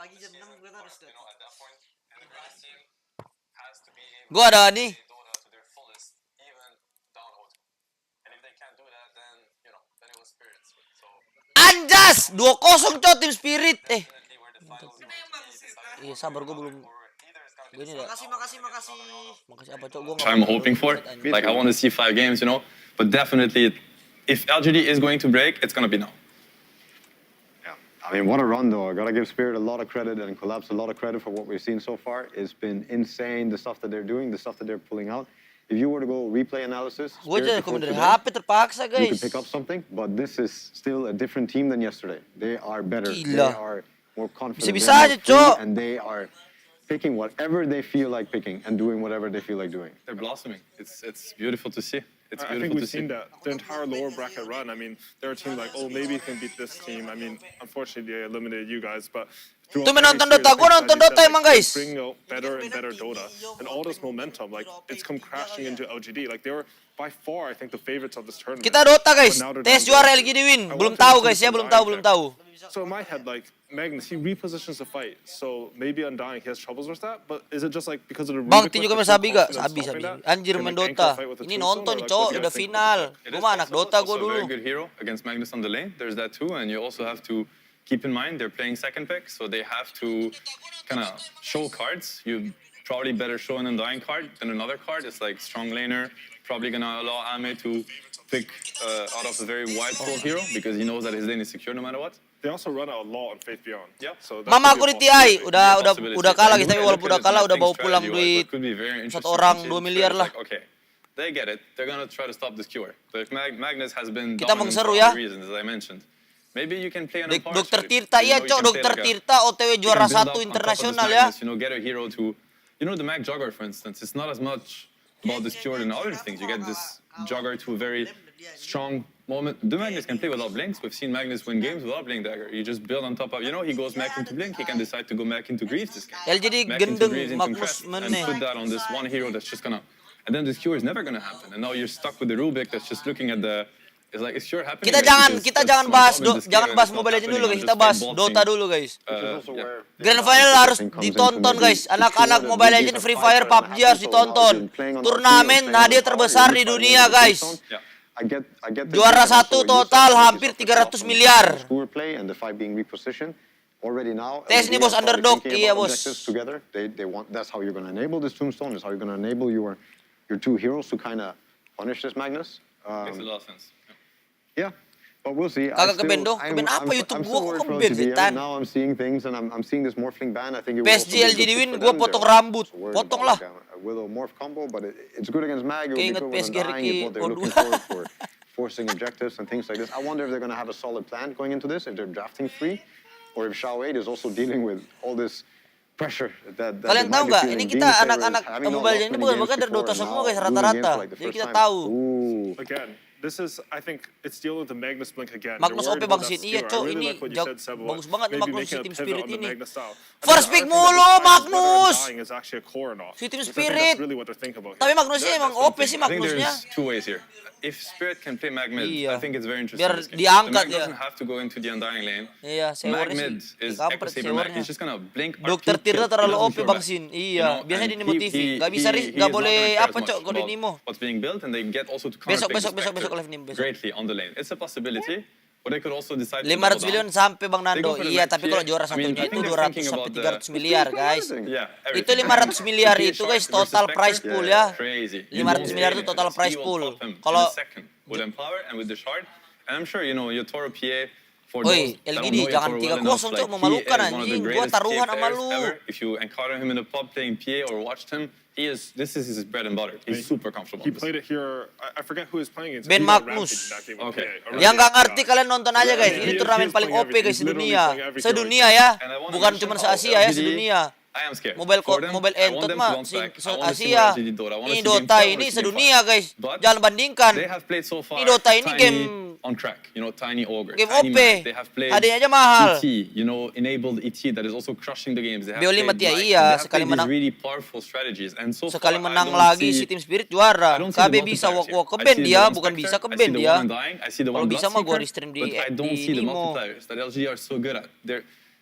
pagi jam 6 kita harus datang. Gua ada nih. Anjas 2-0 cok tim Spirit. Iya sabar gue belum. Makasih. Makasih apa cok gue nggak. I'm hoping for. Like I want to see 5 games, you know. But definitely, if LGD is going to break, it's gonna be now. I mean, what a run, though. I gotta give Spirit a lot of credit and Collapse a lot of credit for what we've seen so far. It's been insane, the stuff that they're doing, the stuff that they're pulling out. If you were to go replay analysis, Gue Spirit aja before komen dari today, HP terpaksa you guys. could pick up something, but this is still a different team than yesterday. They are better. Gila. They are more confident. Bisa-bisa they're aja, more free, Cok. And they are picking whatever they feel like picking and doing whatever they feel like doing. They're blossoming. It's beautiful to see. It's I beautiful think to we've see. seen that the entire lower bracket run. I mean, there are teams like, oh, maybe you can beat this team. I mean, unfortunately, they eliminated you guys, but Tuh menonton Dota, gue nonton Dota emang guys. Bring out better and better Dota, and all this momentum, like it's come crashing into LGD. Like they were by far, I think, the favorites of this tournament. Kita Dota guys. But now they're Tes down juara to- LGD win. I Belum want them tahu to guys see ya, some belum tahu, dying belum there. tahu. So in my head, like Magnus, he repositions the fight. So maybe Undying, he has troubles with that. But is it just like because of the Bang, Rubik tinju whip, kami they're so sabi gak? confident Sabi. stopping that? Anjir Can, main like, anchor Dota. fight with a Ini tombstone, nonton or, like, cok, what do you udah guys think final. about It Gue is mah anak also Dota gue a dulu. very good hero against Magnus on the lane. There's that too, and you also have to keep in mind they're playing second pick, so they have to kind of show cards. You probably better show an Undying card than another card. It's like strong laner, probably gonna allow Ame to pick out of a very wide full hero because he knows that his lane is secure no matter what. They also run out a lot on Faith Beyond. Yeah. So that Mama could aku be di a TI possibility. udah kalah guys, tapi walaupun udah kalah udah bawa pulang duit Could be very interesting satu orang to see. 2 miliar lah. Like, okay, they get it. They're gonna try to stop this cure. But Magnus has been Kita dominant mengseru for ya. other reasons, as I mentioned. Maybe you can play an empower Dokter strategy. Tirta, You iya know, you cok, can play Dokter like a- Tirta OTW you juara can build 1 up on top of this internasional ya. Magnus, you know, get a hero to, you know, the Mag Jogger, for instance. It's not as much about this cure than other things. You get this Jogger to a very strong moment. The Magnus can play without blinks. We've seen Magnus win games without blink dagger. You just build on top of, you know, he goes back into blink. He can decide to go back into Greaves this game. LGD Back into gendeng, Greaves, into Magnus Crest, and meneh. put that on this one hero that's just gonna, and then this cure is never gonna happen. And now you're stuck with the Rubik that's just looking at the. It's like, is cure happening? Kita Like, jangan because kita that's jangan my bahas problem with this jangan game, bahas it's not Mobile Legends dulu happening. guys, I'm kita just bahas playing Dota bot dulu guys. yeah. Grand Final harus ditonton guys. Anak-anak Mobile Legends, Free Fire, PUBG harus ditonton. Turnamen hadiah terbesar di dunia guys. Yeah. I get the Juara difference satu of what you total said, hampir which is 300 miliar. Tour play and the fight being repositioned. Already now, Tes nih, LGD bos, are probably underdog. thinking Iya, about bos. objectives together. They want, that's how you're going to enable this tombstone. That's how you're going to enable your two heroes to kind of punish this Magnus. Makes a lot of sense. Yeah, but we'll see. Kagak ke band dong? Ke band apa YouTube gua? Kok ke band sih, Tan? Now I'm seeing things and I'm seeing this morphling ban. I think it will PSG also be LGD good win, for gua them. potong They're rambut. also worried Potong about, lah. like, a Willow morph combo, but it's good against Mag. It will be Keinget good when PSG Undying is what they're Ricky looking for forcing objectives and things like this. I wonder if they're going to have a solid plan going into this, if they're drafting free, or if Shao 8 is also dealing with all this pressure that Kalian they tahu might be nggak? feeling, Ini being kita the anak-anak favorites, having not Mobile lost Legends ini many bukan games bahkan dari before, Dota and semua now guys losing games rata-rata. for, like, the Jadi first kita time. tahu. Ooh. Again, this is, I think, it's dealing with the Magnus Blink again. Magnus They're OP worried about Bang that Sin. Iya, skewer. Cok, I really ini like what you said, Sebo, bagus banget nih maybe Magnus making si a Team pivot Spirit on the ini. Magnus style. I First think pick the other thing mulu, that defines better Magnus. Undying is actually a core and off. Si Team Which I think Spirit. that's really what they're thinking about Tapi here. Magnusnya emang OP sih I think Magnusnya. there's two ways here. If Spirit can play Mag mid, Iya. I think it's very interesting. Biar this game. diangkat the Mag ya. doesn't have to go into the Undying lane. Iya, Mag sewarnya mid sih. is Kampret Echo Saber Mag. sewarnya. He's just gonna blink. Dokter RP kill. Tirta terlalu He doesn't OP throw Bang back. Sin. You Iya, know, biasanya and di motivi. Gak bisa he gak is not boleh gonna care apa as cok much kalau about Nimo. what's being built, and they get also to Besok, counter besok live nih, besok. greatly on the lane. It's a possibility, but they could also decide to 500 double miliar down. sampai Bang They Nando. go for the Iya, Mag tapi kalau PA. juara I mean, satunya I itu think they're 200 thinking sampai about 300 miliar, guys. Yeah, Itu 500 miliar itu guys total prize pool ya. Crazy. 500 miliar itu total prize pool. Kalau with Empower and with the shard, and I'm sure you know your Toro PA for Oi, those that don't LGD, know jangan Yotaro well 3-0, enough, Cok, memalukan, he is one of the anjing. Gua greatest taruhan PA sama players lu. ever. If you encounter him in the pub playing PA or watched him, this is his bread and butter. He's super comfortable. He played it here. I forget who he's playing against. Ben He got Magnus. rampaged in that game with Okay. PA. Yang nggak ngerti kalian nonton aja guys. Yeah, Ini he turnamen is paling playing OP guys everything. He's literally sedunia. playing every hero. Sedunia ya. And I wanna Bukan mention cuma how se-Asia ya, LGD sedunia. I am scared. Mobile For them, Mobile I want Entot them to mah bounce back. I se wanna see Asia. more LGD Dota. I wanna Ini see game Dota 4, I ini wanna see game sedunia 5. guys. But Jangan bandingkan. They have played so far. Ini Dota ini Tiny game on track, you know, Tiny Ogre, game Tiny OP. Mac. They have played Hadiahnya aja mahal. ET, you know, enabled ET that is also crushing the games. They have BO5 played ya, Mike. iya, They have sekali played these menang. really powerful strategies, and so Sekali far, menang I don't lagi see, si Team Spirit juara. I don't see the KB bisa multipliers walk ke here. I band see the dia, one bukan Spectre, bisa ke I see band the dia. one Undying, I see the Kalau one bisa mah gua Bloodseeker, di stream but I don't di see the Nimo. multipliers that LG are so good at.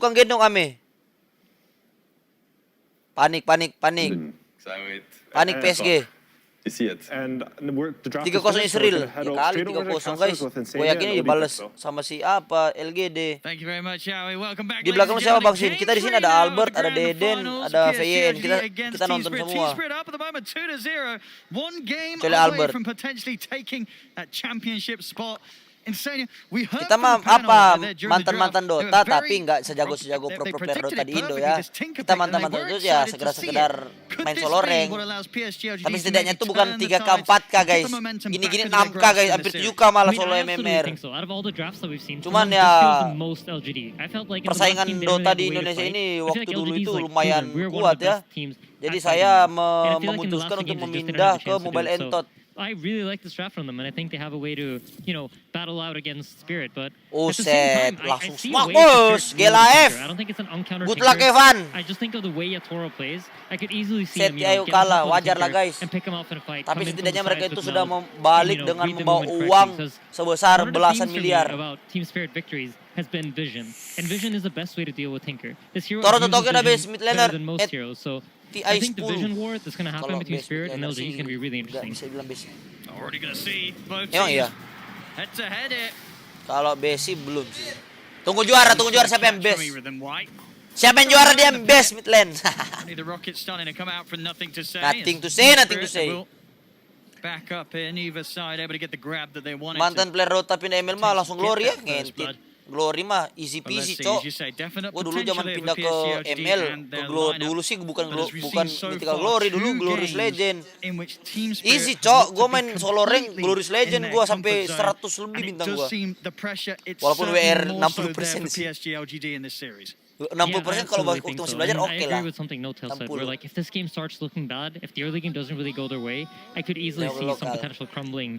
tukang gendong Ame. Panik. Exactly. Panik PSG. You see it. And the draft 3-0 is finished, so we're Israel. gonna head Ya over kali straight over to 3-0 Castles guys. with Gue Insania yakin and ini dibalas Olympic, though. sama si apa LGD. Thank you very much, Yowie. Welcome back. Di belakang siapa Bang Sin? Kita di sini ada Albert, ada Deden, ada VYN. Kita nonton semua. One game Kecuali away Albert. from potentially taking that championship spot. Kita mah apa mantan-mantan Dota tapi nggak sejago-sejago pro player Dota di Indo ya. Kita mantan-mantan itu ya sekedar main solo rank. Tapi setidaknya itu bukan 3K 4K guys. Gini-gini 6K guys, hampir 7K malah solo MMR. Cuman ya persaingan Dota di Indonesia ini waktu dulu itu lumayan kuat ya. Jadi saya memutuskan untuk memindah ke Mobile Entot. I really like this draft from them, and I think they have a way to, battle out against Spirit. But Set, langsung smoke bos, Gela F. I don't think it's an uncountered. Good luck Evan. I just think of the way Yatoro plays. I could easily see Set him, ayo kalah, wajar lah guys. and pick him off in a fight. Tapi come in from setidaknya the mereka sides itu with sudah no, balik dengan read the membawa movement uang correctly, 'cause sebesar one of the belasan themes for me miliar. about Team Spirit victories has been vision, and vision is the best way to deal with Tinker. This hero Toronto uses Tokyo na base vision mid better laner than most at heroes, so TI I think the spool. vision war that's going to happen Kalau between base Spirit mid and laner LG is going to be really nggak interesting. bisa bilang base. Already going to see both Emang iya? teams head to head it. Kalau base sih belum sih. Tunggu juara siapa yang base? Rhythm White. Siapa yang juara dia yang base mid lane. Only the Rockets starting to come out for nothing to say. Nothing to As say, nothing to Spirit say. will back up in either side, able to get the grab that they wanted. Mantan player Dota pindah ML mah langsung Glory ya, Get that first blood. ngentit. Glory mah easy But let's peasy, see, cok. as you say, definite Gua dulu zaman potential pindah there ke with PSG ML, and ke their Glory lineup. dulu sih bukan But as we've bukan seen so Mythical far, Glory two dulu, Glorious games Legend. in which Team Spirit Easy, have cok. looked Gua to be main solo rank completely Glorious in Legend their gua comfort sampai zone. 100 lebih And it bintang does gua. seem the pressure, it's Walaupun certainly WR more so 60% there for sih. PSG LGD in this series. 60% kalau absolutely waktu think masih so. belajar And oke I lah. agree with something No-Tail said, 60. where like if this game starts looking bad, if the early game doesn't really go their way, I could easily Level see some local. potential crumbling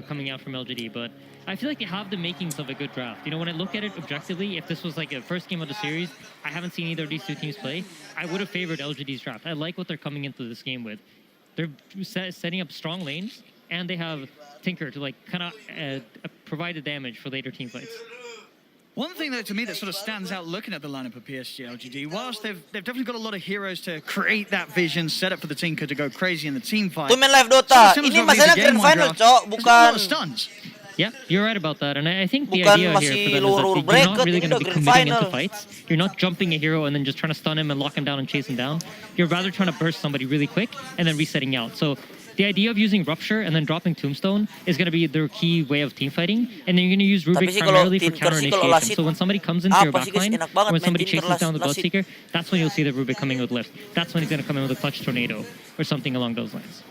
coming out from LGD. But I feel like they have the makings of a good draft. When I look at it objectively, if this was like a first game of the series, I haven't seen either of these two teams play, I would have favored LGD's draft. I like what they're coming into this game with. They're setting up strong lanes, and they have Tinker to like kind of provide the damage for later team fights. One thing, though, to me that sort of stands out looking at the lineup of PSG LGD, whilst they've definitely got a lot of heroes to create that vision, set up for the Tinker to go crazy in the team fight. Tuh main live Dota. Ini masalah grand final, cok, bukan Yeah, you're right about that, and I think the Bukan idea masih here for them is lower that you're bracket, not really ini going to udah be grand committing into final. fights. You're not jumping a hero and then just trying to stun him and lock him down and chase him down. You're rather trying to burst somebody really quick and then resetting out. So the idea of using Rupture and then dropping Tombstone is going to be their key way of team fighting, and then you're going to use Rubik sih kalau primarily for Tinker counter sih kalau initiation. Lasit, So when somebody comes into your apa sih guys, backline, enak banget when main somebody Tinker chases down the Lasit. Bloodseeker, that's when you'll see the Rubik coming with lift. That's when he's going to come in with a clutch tornado or something along those lines.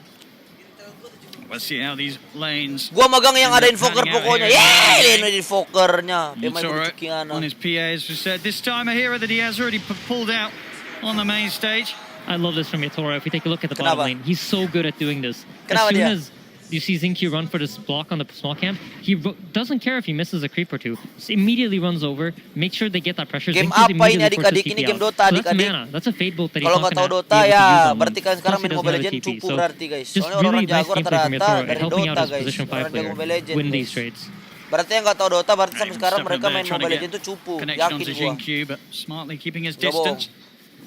Let's see how these lanes. Gua magang yang ada invoker pokoknya. Yeay, ini invokernya. Pemain Yatoro kucikian. on his PA, as we said. This time a hero that he has already pulled out on the main stage. I love this from Yatoro. If we take a look at the Kenapa? bottom lane, he's so good at doing this. Kenapa As soon dia? as you see Zinky run for this block on the small camp, he doesn't care if he misses a creep or two. Just immediately runs over, make sure they get that pressure. Game Zinky's apa ini immediately forces adik-adik? TP Ini game out. Dota, So that's adik-adik. mana. That's a fade bolt that he's Kalau not nggak tahu gonna Dota be able to ya, use on berarti them. kan sekarang Plus he main doesn't Mobile have a Legends TP. cupu So berarti guys. just Soalnya really orang-orang nice jago gameplay from rata-rata Yatoro dari at helping out Dota his guys. position 5 Orang jago player Mobile Legends win guys. these trades. Berarti yang nggak tahu Dota berarti sampai Stepping sekarang up mereka there, main trying to Mobile get Legends itu cupu. connection Yakin onto gua. Jin Q, but smartly keeping his Nggak bohong. distance.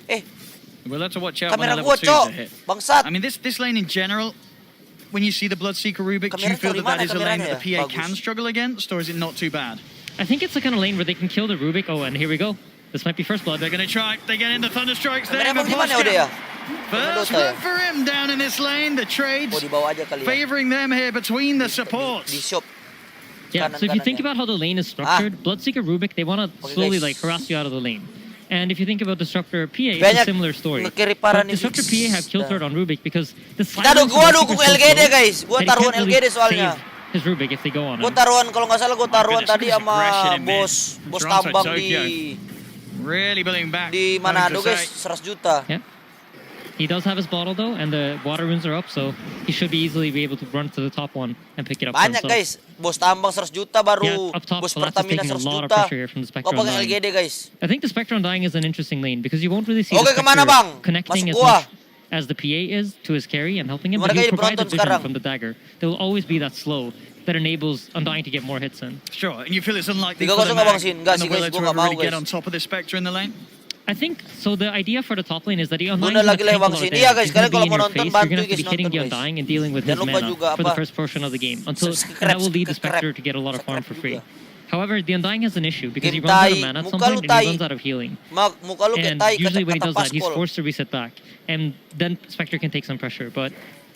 Eh, We'll have to watch out when kamera the gua level 2s are cok. hit. Bangsat. I mean, this lane in general, when you see the Bloodseeker Rubik, do you Kamera feel dari that mana is a lane kameranya that the ya? PA can Bagus. struggle against, or is it not too bad? I think it's the kind of lane where they can kill the Rubik. Oh, and here we go. This might be first blood. They're going to try. They get into Thunderstrikes there. Kamera emang but di mana udah ya? First Dota ya? blood for him down in this lane. The trades Oh, di bawah aja kali ya. favoring them here between the Di supports. shop. Yeah, so if you think Kanan-kanannya. about how the lane is structured, Bloodseeker Rubik, they want to Okay, slowly guys. like harass you out of the lane. And if you think about Disruptor PA, it's Banyak a similar story. ngekiri parah But nih Disruptor Fix. PA have kill threat on Rubik because the Kita silence gua of dukung Bloodseeker is so LGD slow guys. Gua that he taruhan can't really LGD soalnya. save his Rubik if they go on Gua him. taruhan kalau nggak salah gua taruhan goodness, tadi look at sama this aggression in bos Toronto, tambang Tokyo. di Really building back. Manado home to guys, say. 100 juta. Yeah. He does have his bottle though, and the water runes are up, so he should be easily be able to run to the top one and pick it up for Banyak himself. guys. Bos tambang 100 juta baru Yeah, up top, bos Colapse is Pertamina taking a 100 lot of juta. pressure here from the Spectre Gua pakai Online. LGD guys. I think the Spectre Undying is an interesting lane because you won't really see Oke, the kemana, Spectre Bang? connecting Masuk as gua. much as the PA is to his carry and helping him, Gimana but he'll kayak provide the penonton vision sekarang? from the dagger. There will always be that slow that enables Undying to get more hits in. Sure, and you feel it's unlikely 3-0 for the nggak, Bang Mag Sin? Nggak and sih, the guys. Willow Gua to nggak ever really mau, get guys. on top of the Spectre in the lane. I think so. The idea for the top lane is that the Undying Bunda is lagi going to lewat tank a lot sini. of Iya, damage. guys, He's going kalian to be kalau in mau your nonton, face. You're going to bantu, have to be guys, hitting the nonton, guys. Undying and dealing with his Jangan lupa mana juga for the apa? first portion of the game until Subscribe, and that will lead the subscribe. Spectre to get a lot of farm for free. Subscribe However, the Undying has an issue because he Game runs out of tai. mana at some Muka lu point and tai. he runs out of healing. Muka lu kayak And tai usually when he kata does that, he's paspol. forced to reset back, and then Spectre can take some pressure. But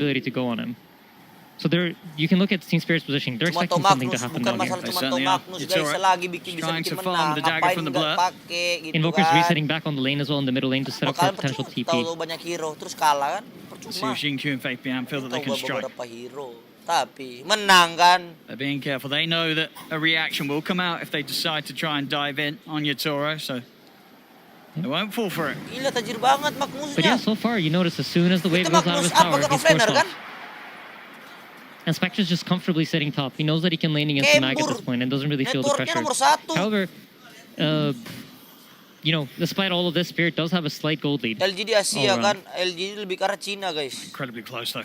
ability to go on him. So you can look at Team Spirit's positioning. They're Cuma expecting to something to Magnus, happen bukan down here. masalah They cuma to certainly are. Magnus It's guys, alright. selagi bisa Trying bikin to farm menang, the dagger ngapain from the nggak blur. pakai gitu Invoker's kan. resetting back on the lane as well in the middle lane to set up for a Kalian potential percuma TP. tahu banyak hero terus kalah kan? See Percuma. if Xingqiu and Faith Bian feel that they can Tahu strike. beberapa hero, tapi menang kan? They're being careful. They know that a reaction will come out if they decide to try and dive in on Yatoro, so they won't fall for it. Gila tajir banget But Magnusnya. yeah, so far you notice as soon as the wave Itu goes out of Magnus his apa tower, kan he scores offlaner kan? off. And Spectre's just comfortably sitting top. He knows that he can lane against the Mag at this point and doesn't really feel the Networknya pressure. nomor 1. However, you know, despite all of this, Spirit does have a slight gold lead. LGD Asia all kan, around. LGD lebih ke arah Cina guys. Incredibly close, though.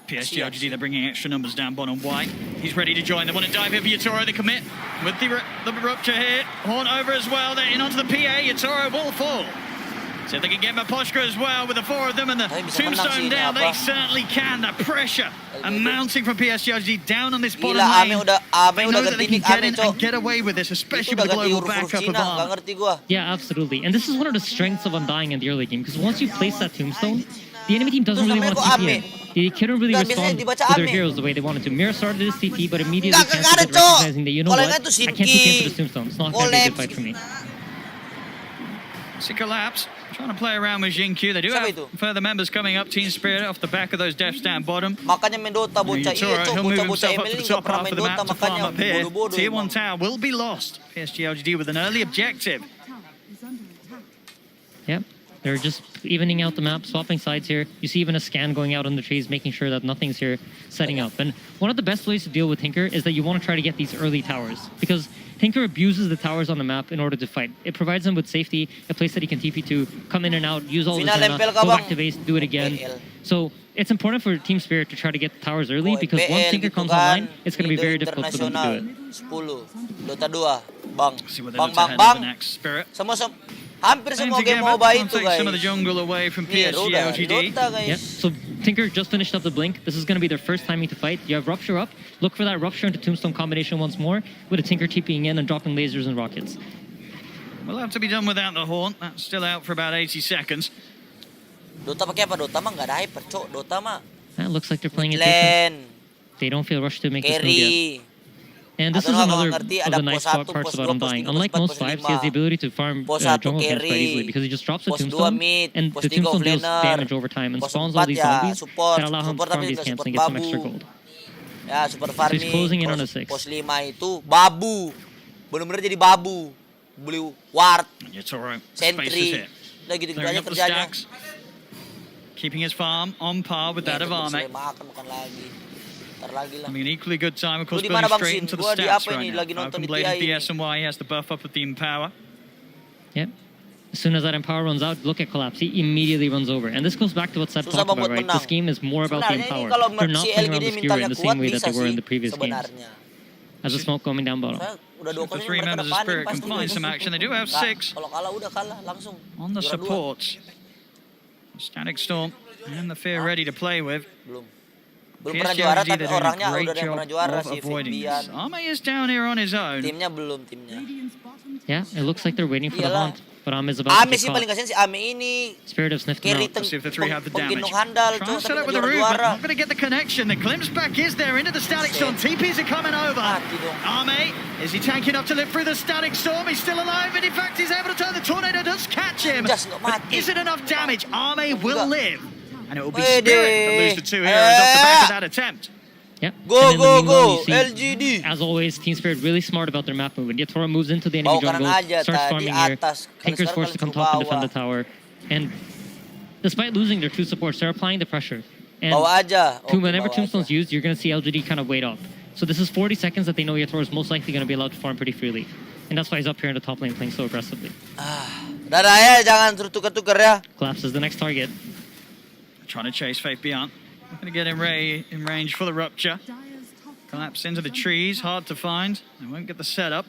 PSG, Asia, LGD, they're bringing extra numbers down bottom white. He's ready to join. They want to dive in for Yatoro. They commit with the rupture here. Horn over as well. They're in onto the PA. Yatoro will fall. See if they can get Maposhka as well with the 4 of them and the Tapi bisa menang sih tombstone ini down. apa? They certainly can. The pressure mounting from PSG, LGD down on this bottom Gila lane. Ame They know udah that they ganti can nick get Ame in cok. and get away with this, Itu especially udah with the ganti global huruf-huruf backup Cina, of gak Arm. ngerti gua. Yeah, absolutely. And this is one of the strengths of Undying in the early game, because once you place that tombstone, the enemy team doesn't Terus really namanya want to kok TP Ame? in. They couldn't really Nggak, respond biasanya dibaca to their Ame. heroes the way they wanted to. Mirror started this TP, but immediately Nggak cancelled ada, it, Cok. recognizing that, you know Kalau what, yang itu I can't TP into Shinki. this tombstone. It's not going to be a good Collapse fight for me. It's a collapse. Trying to play around with Xingqiu. They do Siapa have itu? further members coming up. Team Spirit off the back of those deaths down bottom. Makanya main Dota bocah Yatoro, iya cok, he'll move bocah-bocah himself up ML to ini the nggak top pernah half main of the Dota map to farm makanya up here. bodoh-bodoh Tier 1 emang. tower will be lost. PSG LGD with an early objective. Yep. They're just evening out the map, swapping sides here. You see even a scan going out on the trees, making sure that nothing's here setting up. And one of the best ways to deal with Tinker is that you want to try to get these early towers, because Tinker abuses the towers on the map in order to fight. It provides him with safety, a place that he can TP to, come in and out, use all his Final mana, MPL ka go bang? back to base, do it again. PL. So it's important for Team Spirit to try to get the towers early, Oh, because once MPL Tinker gitu comes kan, online, it's going to be Liga very difficult for them to do it. Internasional 10, Dota 2, bang, See what they bang, look to bang, head over bang. next. Spirit. Hampir Same semua again, game but MOBA can't itu take some of the guys. jungle away from Nih, PSG udah, LGD. Dota guys. Yep. So Tinker just finished up the blink. This is going to be their first timing to fight. You have Rupture up. Look for that Rupture into Tombstone combination once more, with a Tinker TPing in and dropping lasers and rockets. Will have to be done without the horn. That's still out for about 80 seconds. Dota pakai apa? Dota mah nggak ada hyper cok. Dota mah That looks like they're playing it patient. lane, They don't feel rushed to make this move yet. carry. And this Atau is nggak, another kalau ngerti, of ada the nice pos 1, parts pos about 2, pos Undying. 3, Unlike pos 4, most pos fives, he has 5. the ability to farm Pos 1 jungle camps quite carry, easily, because he just drops a pos 2 tombstone, mid, and pos the 3 tombstone deals offlaner, damage over time and pos spawns all 4 these ya zombies support, that allow him to support farm tapi these nggak camps support and get some babu. extra gold. Ya super farming. closing in on a 6. Pos 5 itu babu. Bener-bener jadi babu. Beli ward, Yatoro, spaces sentry. here. Udah gitu-gitu Clearing aja up the kerjanya. stacks. Keeping his farm on par with that of Arme. Makan bukan lagi. Ntar lagi lah. Having an equally good time, of course, Lu di building mana, Bang straight Sin? into the Gua di stats apa ini? right now. Lagi nonton di Falcon Blade TI ini. DSMY has the buff up with the Empower. Yep. As soon as that Empower runs out, look at Collapse. He immediately runs over. And this goes back to what Seb Susah talked about, buat right? menang. This game is more about the Sebenarnya ini Empower. kalau They're not si playing around LGD the Skewer mentalnya in the kuat same way that bisa they were sih in the previous games. sebenarnya. As a smoke coming down bottom. Saya udah 2 The kali three mereka members of panik Spirit can pasti. find some action. They do have 6 Kalau kalah udah kalah langsung. on the Juara 2. supports. Static Storm and the Fear ready to play with. Belum. Belum pernah PSG juara LGD, tapi they're doing orangnya a great udah ada yang job pernah juara of si avoiding Fabian. this. Arme is down here on his own. Timnya belum timnya. Yeah, it looks like they're waiting for the Iyalah. haunt. But Am is about to Ame get sih paling caught. kasihan si Ame ini. Spirit have sniffed him Carry out. Let's see if the three have the damage. penggendong handal Trying cok to set tapi up with nggak the root, but juara. not going to get the connection. The glimpse back is there into the Static Storm. TPs are coming over. Mati dong. Arme, is he tanky enough to live through the Static Storm? He's still alive, and in fact, he's able to turn the Tornado. Does catch him. Just nggak But mati. is it enough damage? Arme will Enggak. live. And it will be Wede. Spirit that lose the 2 heroes off the back of that attempt. Yeah. Go, And in the go, meanwhile, go, you see, LGD. as always, Team Spirit really smart about their map movement. Yatoro moves into the enemy Bawa kanan jungle, aja, starts tadi farming here. atas. Kalau Tinker's sekarang forced to come kalian top and suruh defend the bawah. tower. And despite losing their 2 supports, they're applying the pressure. And Bawa aja. Oke, whenever bawa Tombstone's aja. used, you're going to see LGD kind of wait up. So this is 40 seconds that they know Yatoro is most likely going to be allowed to farm pretty freely. And that's why he's up here in the top lane playing so aggressively. Dadah ya, jangan terus tuker-tuker ya. Collapse is the next target. Trying to chase Faith Beyond. Not going to get in range for the Rupture. Collapse into the trees, hard to find. They won't get the setup.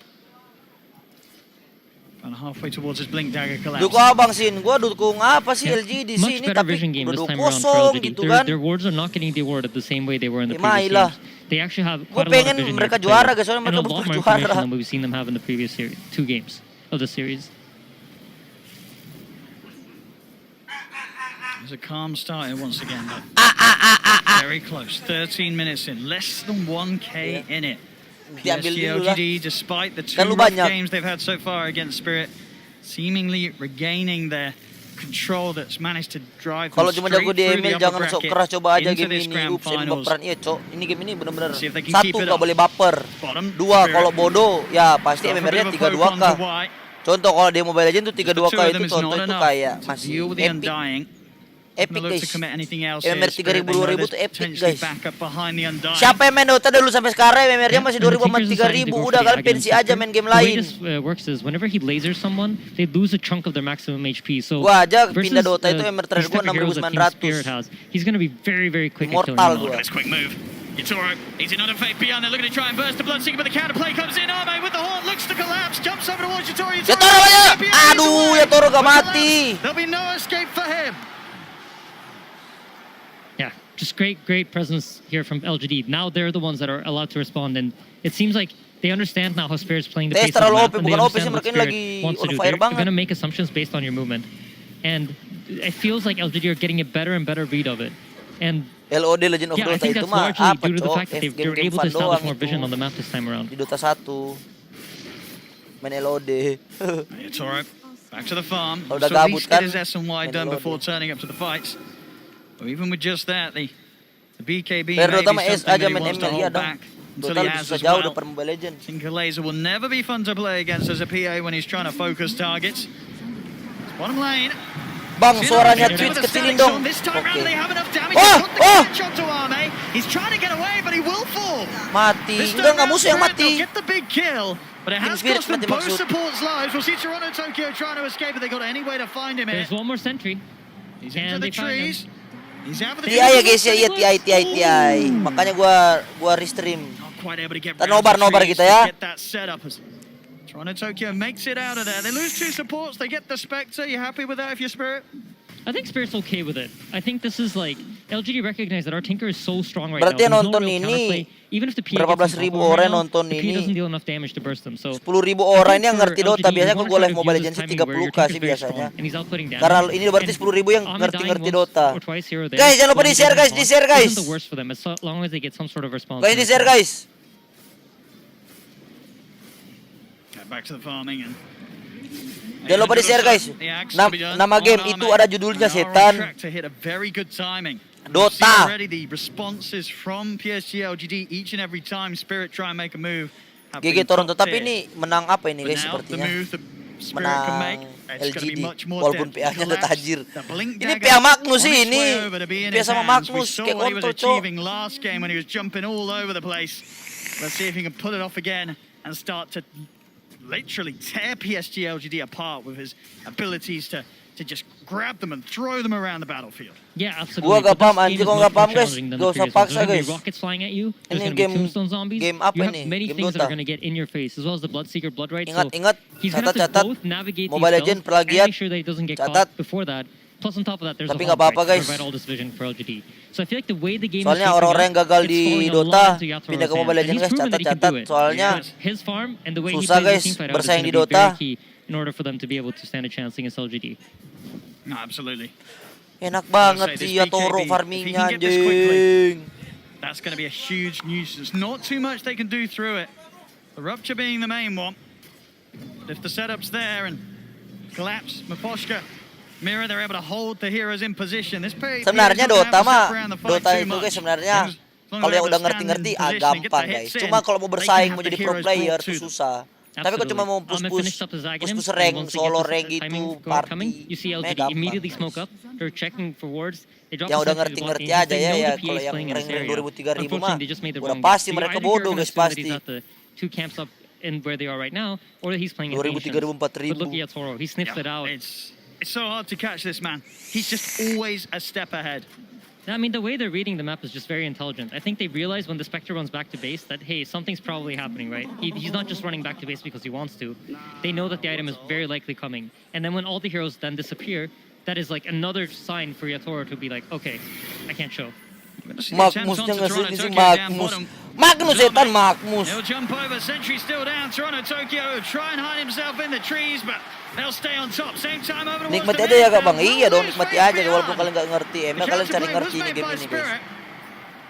About halfway towards his Blink Dagger collapse. Dukung abang Sin, gua dukung apa sih LG di Much sini better tapi vision game udah this time 2-0 around for LGD. gitu kan. Their wards are not getting the awarded the same way they were in the Ya, previous mailah. games. They actually have Gua quite a lot of pengen vision here mereka to play juara, with, guys, soalnya and a mereka lot butuh more information juara. than we've seen them have in the previous 2 games of the series. There's a calm start here once again, but very close. 13 minutes in, less than 1K in it. Diambil PSG dulu lah. LGD, despite the two Kan lu rough banyak. games they've had so far against Spirit, seemingly regaining their control that's managed to drive them Kalau cuma straight jago di through the email upper jangan sok bracket keras, coba aja into game this ini. grand Ups, ini finals. baperan. Iya, Cok. Ini game ini benar-benar See if they can satu keep it nggak up. boleh baper. Bottom, Dua Spirit. kalau bodoh ya pasti Got a bit MMR-nya of a 32k. poke onto White. Contoh kalau di Mobile Legends tuh Just the 32k two of itu them is contoh not itu enough kayak to masih deal with the epic. Undying. Epic Look guys. to commit anything else MMR here. Spirit, 3000 they know 2000 there's tuh epic potentially guys. backup behind the Undying. Siapa yang main Dota dulu sampai sekarang MMR-nya masih And the 2000 sama Tinkers deciding to 3000. go for Udah the kalian Aghanim pensi aja sector. main game The way lain. this works is whenever he lasers someone, they lose a chunk of their maximum HP. So Gua aja versus, pindah Dota itu MMR these terakhir gua type of heroes that Team 6900. Spirit has, he's going to be very, very quick at killing Immortal them all. gua. This quick move. Yatoro, he's in on a fake beyond. They're looking to try and burst the Bloodseeker, but the counterplay comes in. Arme with the horn, looks to collapse, jumps over towards Yatoro. Yatoro banyak. Aduh, Yatoro gak mati. There'll be no escape for him. Yeah, just great presence here from LGD. Now they're the ones that are allowed to respond, and it seems like they understand now how Spirit's playing the Tes pace of the terlalu map, OP, and they bukan OP sih, understand what mereka ini Spirit lagi wants to on do. fire They're banget. going to make assumptions based on your movement, and it feels like LGD are getting a better and better read of it. And LOD Legend of yeah, I Dota think itu that's mah largely apa due to the Cok? fact that they were Game able to fun establish doang more vision on itu. the map this time around. Di Dota 1 main LOD. Yatoro, back to the farm. Kalau udah So at gabut least kan, get his S and Y main done LOD. before turning up to the fights. But even with just that, the BKB Biar may Dota be mah S something aja that he main wants to ML iya hold dong. back until Dota he lebih has susah as jauh well. depan Mobile Legend. Tinker Laser will never be fun to play against as a PA when he's trying to focus targets. Bottom lane. Bang, suaranya With Twitch the kecilin Statics dong. on. This time round Oke. they have enough damage Oh, to put the oh. catch onto Arme. He's trying to get away, but he will fall. Mati. This Enggak time musuh yang round, Spirit, mati. they'll get the big kill, but it has Spirit cost them mati both maksud. supports' lives. We'll see Toronto Tokyo trying to escape, but they got any way to find him here. There's one more sentry. He's into and the they find him. trees. He's out for the TI ya guys ya, iya TI. Makanya gua restream. Not quite able to get Kita round the nobar trees kita to ya. get that set up. As Toronto Tokyo makes it out of there. They lose two supports. They get the Spectre. You happy with that if you're Spirit? I think Spirit's okay with it. I think this is like LGD recognize that our Tinker is so strong right Berarti now. yang There's no nonton real ini, counterplay. Even if the PA berapa gets belas on ribu top of him orang right now, nonton the PA ini. doesn't deal enough damage to burst them. So 10.000 orang ini yang ngerti for Dota. LGD, Biasanya you kalau wanna gue try live to Mobile use Legends this sih timing where your 30k sih Tinker's very strong biasanya. and he's outputting damage. Karena ini berarti And 10.000 yang Ami ngerti dying Dota. once or twice here or there, Guys, jangan lupa when he di-share, gets guys, on, di-share, guys. isn't the worst for them as long as they get some sort of response. Guys, di share guys. Back to the farming and Jangan lupa di share guys. Nama game itu ada judulnya Setan. Dota. Already the responses from PSG LGD each and every time Spirit try and make a move. GG Toronto, tapi ini menang apa ini guys sepertinya? Menang Menang LGD walaupun PA-nya udah tajir. Ini PA Magnus sih ini. PA sama Magnus kayak kontrol cok. Last game when he was jumping all over the place. Let's see if he can pull it off again and start to literally tear PSG LGD apart with his abilities to just grab them and throw them around the battlefield. Yeah, absolutely. Gua gak But paham, this anjir, game is gua much gak paham, more guys. challenging than Gak the usah previous ones. paksa, There's gonna guys. be rockets flying at you. There's Ini gonna be game- tombstone zombies. game apa You have nih? many Game things that Dota. are gonna get in your face, as well as the Bloodseeker, Bloodright. Ingat, So ingat. he's gonna have to Catat. both navigate Mobile these Legend, spells and plagiat. make sure that he doesn't get Catat. caught before that. Plus on top of that, there's Tapi a nggak apa-apa, Hawk Strike to guys. provide all this vision for LGD. So I feel like the way the game Soalnya is shaping orang-orang up, yang gagal it's di falling a Dota lot into Yatoro's pindah ke hands. Mobile And Legends he's guys, proven that he can catat-catat. do it. Soalnya But his farm and the way he susah, plays guys, the teamfight out is bersaing gonna di be Dota. very key in order for them to be able to stand a chance against LGD. No, absolutely. enak banget say, sih this Yatoro BKB, if farmingnya he can get this quickly, anjing. That's going to be a huge nuisance. Not too much they can do through it. The rupture being the main one. But if the setup's there and collapse, Maposhka, Mira, they're able to hold the heroes in position. This Sebenarnya Dota mah, Dota itu guys sebenarnya kalau yang udah ngerti-ngerti gampang guys. Cuma kalau mau bersaing mau jadi pro player tuh susah. Tapi kalau cuma mau push rank, solo rank gitu, party, You see LGD gampang. immediately smoke up. They're checking for wards. They drop Yang the udah sentry to block ngerti-ngerti aim. aja They ya, know ya the PA kalau is yang playing in this rank area. 2000-3000 mah Unfortunately, they just made the udah wrong pasti guess. mereka Either you're bodoh gonna guys assume that pasti. he's at the two camps up in where they are right now, or that he's playing in 2000, Ancients. 3000, 4000. But look at Toro. He sniffs it out. It's so hard to catch this man. He's just always a step ahead. I mean, the way they're reading the map is just very intelligent. I think they realize when the Spectre runs back to base that, hey, something's probably happening, right? He's not just running back to base because he wants to. They know that the item is very likely coming. And then when all the heroes then disappear, that is like another sign for Yatoro to be like, okay, I can't show. Magnusnya ngeselin sih Magnus. Magnus setan Magnus. He'll jump over. Sentry still down. Toronto Tokyo try and hide himself in the trees, but they'll stay on top. Same time over towards Nikmati the aja ya mid. Kak Bang. Iya dong, nikmati aja Faith walaupun beyond. kalian nggak ngerti. Emang The kalian cari counterplay ngerti was nih made game by ini guys. Spirit.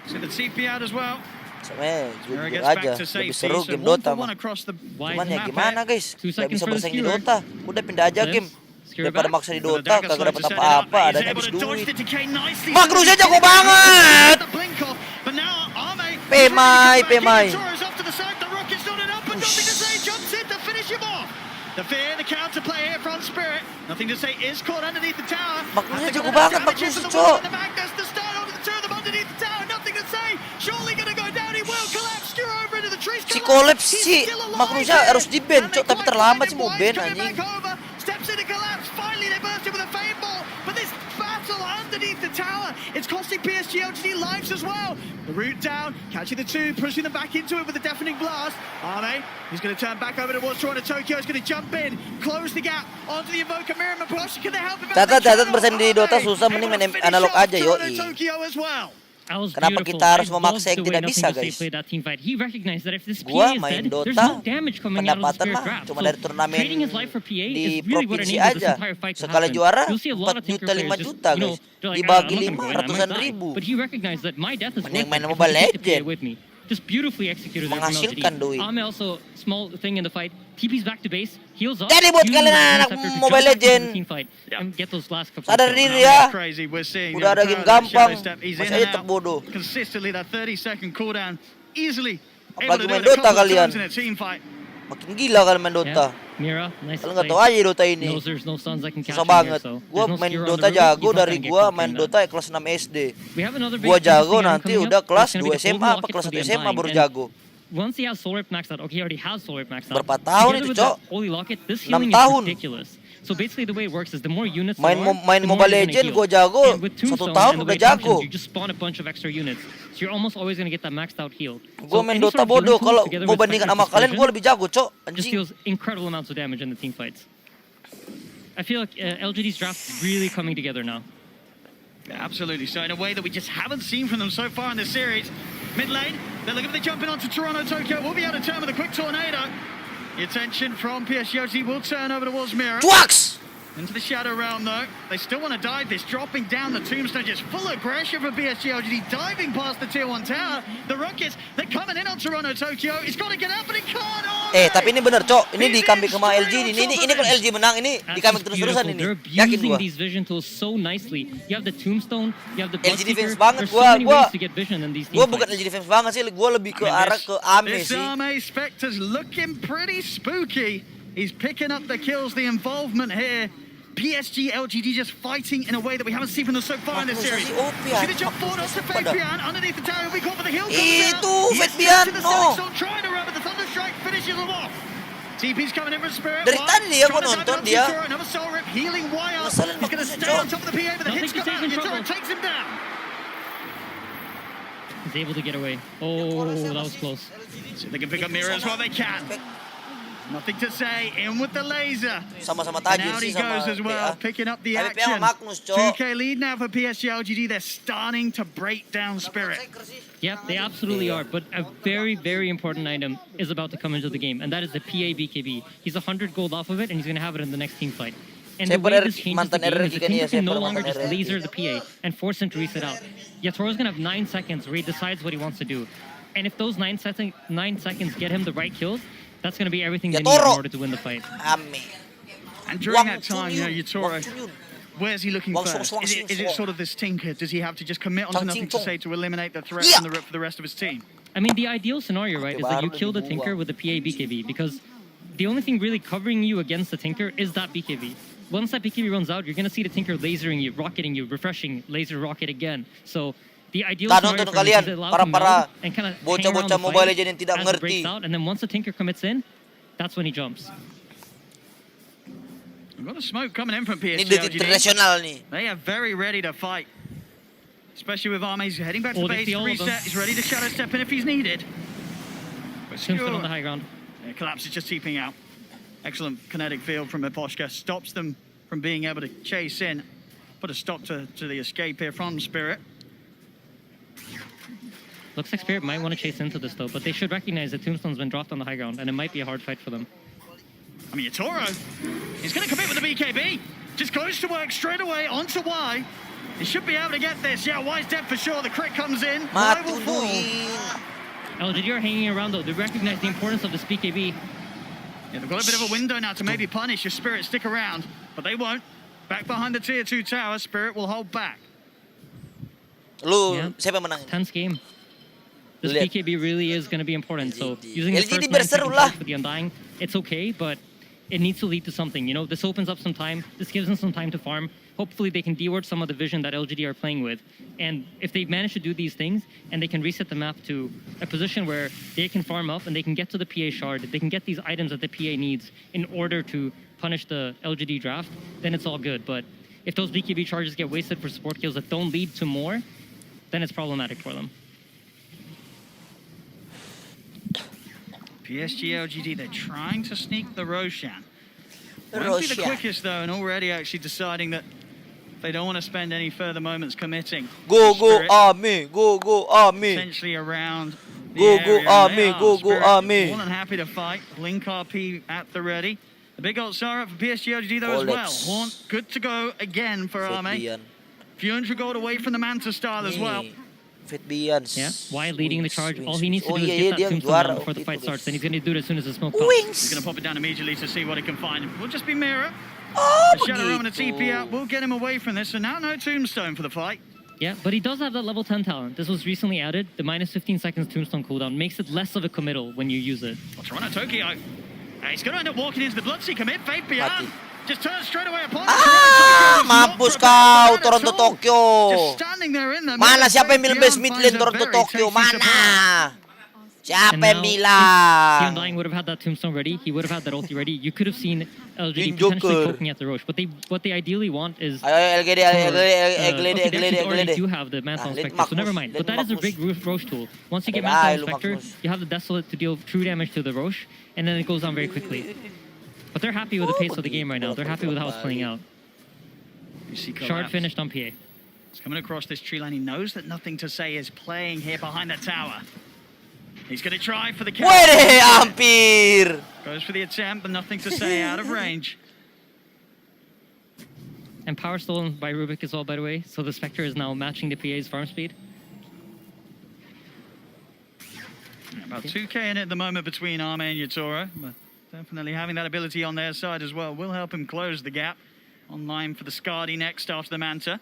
So the TP out as well. Sebenarnya Mira jujur gets aja back to lebih safety. seru So game 1 Dota for 1 mah. across the Cuman ya map gimana here. guys, 2 nggak seconds bisa for the bersaing di skewer. Dota. Udah pindah aja Lives. game. Skewer Daripada back. maksa di So the Dota, dagger kagak slow dapat to set it up. apa-apa, ada He's able habis to dodge duit. the decay nicely. Magnusnya So jago he's banget. the blink off, but now Arme is Pemai, ready to come back Pemai. in. Tora's off to the side. The rocket's not enough, but nothing to say. Jumps in to finish him off. The fear, the counterplay here from Spirit. Nothing to say is caught underneath the tower. Magnusnya Has to jago go down, banget, damages Magnus, to the Cok. one on the Magnus to start onto the two of them underneath the tower. Nothing to say. Surely gonna go down. He will collapse. Skewer over into the trees. Si collapse He's sih, still alive Magnusnya here. harus di ban, And Cok, they tapi quite terlambat find sih him mau wide, ban coming anjing. back over. Steps into collapse. Finally, they burst him with a fable. But this battle underneath the tower, it's costing PSG LGD lives as well. The route down, catching the two, pushing them back into it with a deafening blast. Arme, he's going to turn back over towards Toronto Tokyo. He's going to jump in, close the gap onto the Invoker Mirror. Maposhi, can they help him out? Catat bersaing di Dota susah, mending main analog aja Toronto yoi. Tokyo as well. That was Kenapa beautiful. kita harus I memaksa love yang the way tidak Nothing bisa, to Say guys? played that team fight. He recognized that if this Gua PA is main dead, there's Dota, no damage coming out of the pendapatan Spirit mah draft. cuma So dari turnamen trading his life for PA di is really what provinsi enabled this aja. entire fight to Sekali happen. juara You'll see a lot 4 of Tinker juta 5 players just, juta you know, guys. they're like, Dibagi I'm not gonna go in, I might ratusan die. ribu. But he recognized that my death is worth Mending it main if I Mobile can take the PA Legend. with me. Just beautifully executed there from Menghasilkan LGD. duit. Ame also, small thing in the fight, TP's back to base, heals up, Jadi buat uses kalian the anak interceptor to Mobile jump back into Legend, the team fight and get those last couple sadar of kills. diri ya. Crazy. We're seeing Udah ada game gampang, masih aja terbodoh. Consistently that 30-second cooldown, easily able Apalagi to do main it a Dota couple of kalian. times in a team fight. Makin gila kalian main Dota. Yeah, Mira, nice Kalian nggak play. tahu aja Dota ini. Knows there's no stuns that can catch Susah him here, banget. so Gua there's no main skewer on the Dota route. jago He's not dari gonna get gua caught main doing that. Dota ya kelas 6 SD. We have another Gua big jago interesting item nanti coming udah up. kelas That's gonna 2 be the SMA golden apa locket kelas for 1 the SMA Undying. baru And jago. Once he has soul rip maxed out, okay, he already has soul rip maxed out. Berapa tahun Together itu, with Cok? the Holy Locket, this 6 healing is tahun. ridiculous. So basically the way it works is the more units Main there are, main the more Mobile you're gonna Legend heal. gua jago And with 1 Tombstone tahun and the udah way it functions, jago. you just spawn a bunch of extra units. So you're almost always gonna get that maxed out heal. Gua main any Dota sort of healing bodoh tools kalau together mau with bandingkan Spectre's sama kalian Dispersion gua lebih jago, Cok. just Anjing. deals incredible amounts of damage in the team fights. I feel like LGD's draft is really coming together now. Yeah, absolutely. So in a way that we just haven't seen from them so far in this series. Mid lane, they're looking for the jumping onto Toronto Tokyo. Will be able to turn with a quick tornado. The attention from PSG will turn over towards Mira. Cuaks! Into the Shadow Realm, though. They still want to dive this, dropping down the Tombstone, just full aggression from PSG LGD, diving past the Tier 1 tower. The Rockets, they're coming in on Toronto Tokyo. He's got to get up, but he can't. Oh, Tapi ini bener, Cok. Ini di kambing sama LG. Ini kalau LG menang ini di kambing That's terus-terusan beautiful. ini. They're Yakin using gua. these vision tools so nicely. You have the Tombstone, you have the LG Bloodseeker. defense banget. There's so many Gua ways to get vision in these team Gua bukan fights. LG defense banget sih, gua lebih ke arah ke Ame This sih. Arme Spectre's looking pretty spooky. He's picking up the kills, the involvement here. PSG LGD just fighting in a way that we haven't seen from them so far in this series. Magnus masih OP, See the jump forward off to Faith pada. Bian underneath the tower. We call for the hill. Itu, Faith Bian, no. Trying to run, but the Thunderstrike finishes him off. TP's coming in for Spirit. Dari One, tadi dia trying gua to dive nonton onto dia. Yatoro, another soul rip, healing wire. Ngeselin He's going to Magnusnya, stay on Cok. top of the PA, but the Nothing hits to come take out. in Yatoro trouble. takes him down. He's able to get away. Oh, that was close. So they can pick up Mira as well. They can. Nothing to say. In with the laser. Sama-sama And tajir out sih he sama goes as well, PA. picking up the Tapi PA action. sama Magnus, Cok. 2K lead now for PSG LGD. They're starting to break down Spirit. Yep, they absolutely are. But a very, very important item is about to come into the game, and that is the PA BKB. He's 100 gold off of it, and he's going to have it in the next team fight. And the Saya way pernah this changes the mantan game is RRQ the kan team ya, saya can no pernah longer mantan just RRQ. laser the PA and force him to reset out. Yatoro's going to have 9 seconds where he decides what he wants to do. And if those 9 seconds get him the right kills, that's going to be everything they need in Yatoro. order to win the fight. Ame. And during that time, you know, Wang Yatoro, Chunyun. where's he looking Wang first? Song, Is Song, it Song. sort of this tinker? Does he have to just commit onto Chang nothing Ching to Chong. say to eliminate the threat Yeah. from the rest of his team? I mean, the ideal scenario, right, is that you Baru kill the dibuang. Tinker with the PA BKB because the only thing really covering you against the Tinker is that BKB. Once that BKB runs out, you're going to see the Tinker lasering you, rocketing you, refreshing, laser rocket again. So the ideal Nah, scenario nonton for him is kalian, he's allowed para- to para meld and kind of bocah-bocah Mobile Legends yang tidak as it ngerti. breaks out, and then once the Tinker commits in, that's when he jumps. We've got a smoke coming in from Ini PSG detik LGD. internasional nih. They are very ready to fight. Especially with Arme's heading back to Oh, they base see to all of them. reset. He's ready to shadow step in if he's needed. But Tombstone on the Skewer, high ground. Collapse is just teeping out. Excellent kinetic field from Eposhka. Stops them from being able to chase in. Put a stop to the escape here from Spirit. Looks like Spirit might want to chase into this though, but they should recognize that Tombstone's been dropped on the high ground, and it might be a hard fight for them. I mean, Yatoro, he's going to commit with the BKB. Just goes to work straight away onto Y. He should be able to get this. Yeah, Y's dead for sure. The crit comes in. Y will fall. LGD are hanging around though. They recognize the importance of this BKB. Yeah, they've got a bit of a window now to maybe punish if Spirit stick around, but they won't. Back behind the tier 2 tower, Spirit will hold back. Lu, siapa menang? Tense game. This Lihat. BKB really is going to be important. So using the LGD first 9 berseru seconds lah. for the Undying, it's okay, but it needs to lead to something. You know, this opens up some time. This gives them some time to farm. Hopefully they can deward some of the vision that LGD are playing with. And if they manage to do these things and they can reset the map to a position where they can farm up and they can get to the PA shard, they can get these items that the PA needs in order to punish the LGD draft, then it's all good. But if those BKB charges get wasted for support kills that don't lead to more, then it's problematic for them. PSG LGD, they're trying to sneak the Roshan. Won't be the quickest though, and already actually deciding that they don't want to spend any further moments committing. Go Spirit Army, go Army. Potentially around the Go area, and Army, they are. go Spirit Army. More than happy to fight. Blink RP at the ready. The big ult Sara up for PSG LGD though as well. Olex. Horn good to go again for Arme. Fitbian. Few hundred gold away from the Manta style as well. Fitbian. Yeah, why leading the charge? All he needs to Oh do is iya, get that dia tombstone juara down before the waktu fight itu, starts, guys. and he's going to do it as soon as the smoke pops. He's Wings. going to pop it down immediately to see what he can find. We'll just be mirror. Oh, The Shadow Roman and begitu. TP out. We'll get him away from this. So now no tombstone for the fight. Yeah, but he does have that level 10 talent. This was recently added. The minus 15 seconds tombstone cooldown makes it less of a committal when you use it. Well, Toronto Tokyo. He's going to end up walking into the Bloodseeker mid. Fate beyond. Mati. Just turns straight away upon Ah, mampus kau, Toronto Tokyo. Just standing there in the Mana middle. siapa yang bilang best Fate mid Beyond lane finds a Toronto very Tokyo? tasty support. Mana? Siapa And yang now, if the bilang? Undying would have had that tombstone ready, he would have had that ulti ready. You could have seen LGD Joker. potentially poking at the Roche. What they ideally want is... Ayo LGD, okay, LGD, they already do LGD. have the Mantle Lead Inspector, so never Magnus, mind. lead But that is a Magnus. big Roche tool. Once you get Bye, Mantle Lu Inspector, Magnus. you have the Desolate to deal true damage to the Roche, and then it goes down very quickly. But they're happy with the pace of the game right now. They're happy with how it's playing out. You see Shard collapse. finished on PA. He's coming across this tree line. He knows that nothing to say is playing here behind that tower. He's going to try for the kill. Wede, hampir. Goes for the attempt, but nothing to say out of range. And power stolen by Rubik as well, by the way. So the Spectre is now matching the PA's farm speed. About 2k in it at the moment between Arme and Yatoro. But definitely having that ability on their side as well will help him close the gap. Online for the Skadi next after the Manta.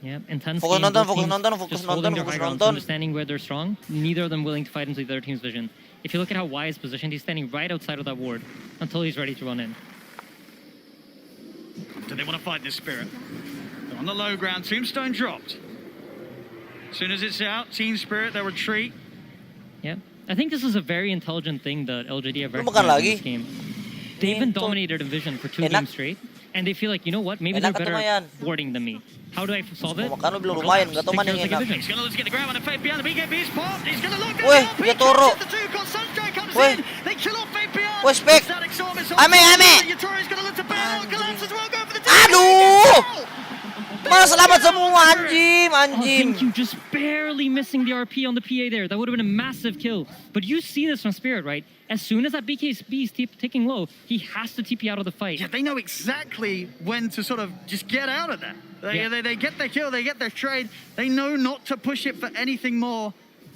Yeah, intense Fokus game. nonton, Both fokus teams nonton, fokus just holding nonton, their fokus high grounds, nonton. understanding where they're strong. Neither of them willing to fight into the other team's vision. If you look at how Y is positioned, he's standing right outside of that ward until he's ready to run in. Do they want to fight this Spirit? They're on the low ground, Tombstone dropped. As soon as it's out, Team Spirit, they'll retreat. Yeah, I think this is a very intelligent thing that LGD have Lu makan recognized in lagi? this game. They've been dominated in vision for 2 Enak. games straight, and they feel like, you know what, maybe Enak they're ka better tumayan. warding than me. How do I solve it? Mau makan lu bilang lumayan, gak tau Take mana care yang of the enak. vision. He's going to look to get the grab on the Fate Beyond. The BKB's popped. He's going to look Weh, down. dia toro. The two got Sunstrike comes Weh. in. They kill off Fate Beyond. Weh, Spek. Static Storm is Ame, ame. Yatoro's going to look to bail. Collapse as well. Go for the Aduh. Mana selamat semua anjing, Oh, anjing. thank you, just barely missing the RP on the PA there. That would have been a massive kill. But you see this from Spirit, right? As soon as that BKB is taking low, he has to TP out of the fight. Yeah, they know exactly when to sort of just get out of there. They get their kill, they get their trade. They know not to push it for anything more.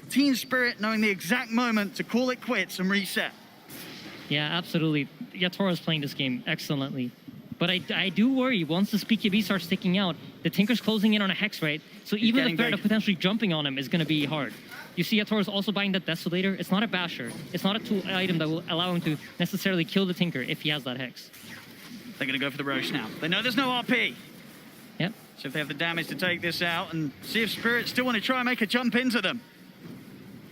Team Spirit knowing the exact moment to call it quits and reset. Yeah, absolutely. Yatoro's playing this game excellently. But I do worry, once this BKB starts sticking out, the Tinker's closing in on a Hex, right? So even the getting threat big. of potentially jumping on him is going to be hard. You see Yatoro's also buying that Desolator. It's not a basher. It's not a tool item that will allow him to necessarily kill the Tinker if he has that Hex. They're going to go for the Roche now. They know there's no RP. Yep. So if they have the damage to take this out and see if Spirit still want to try and make a jump into them.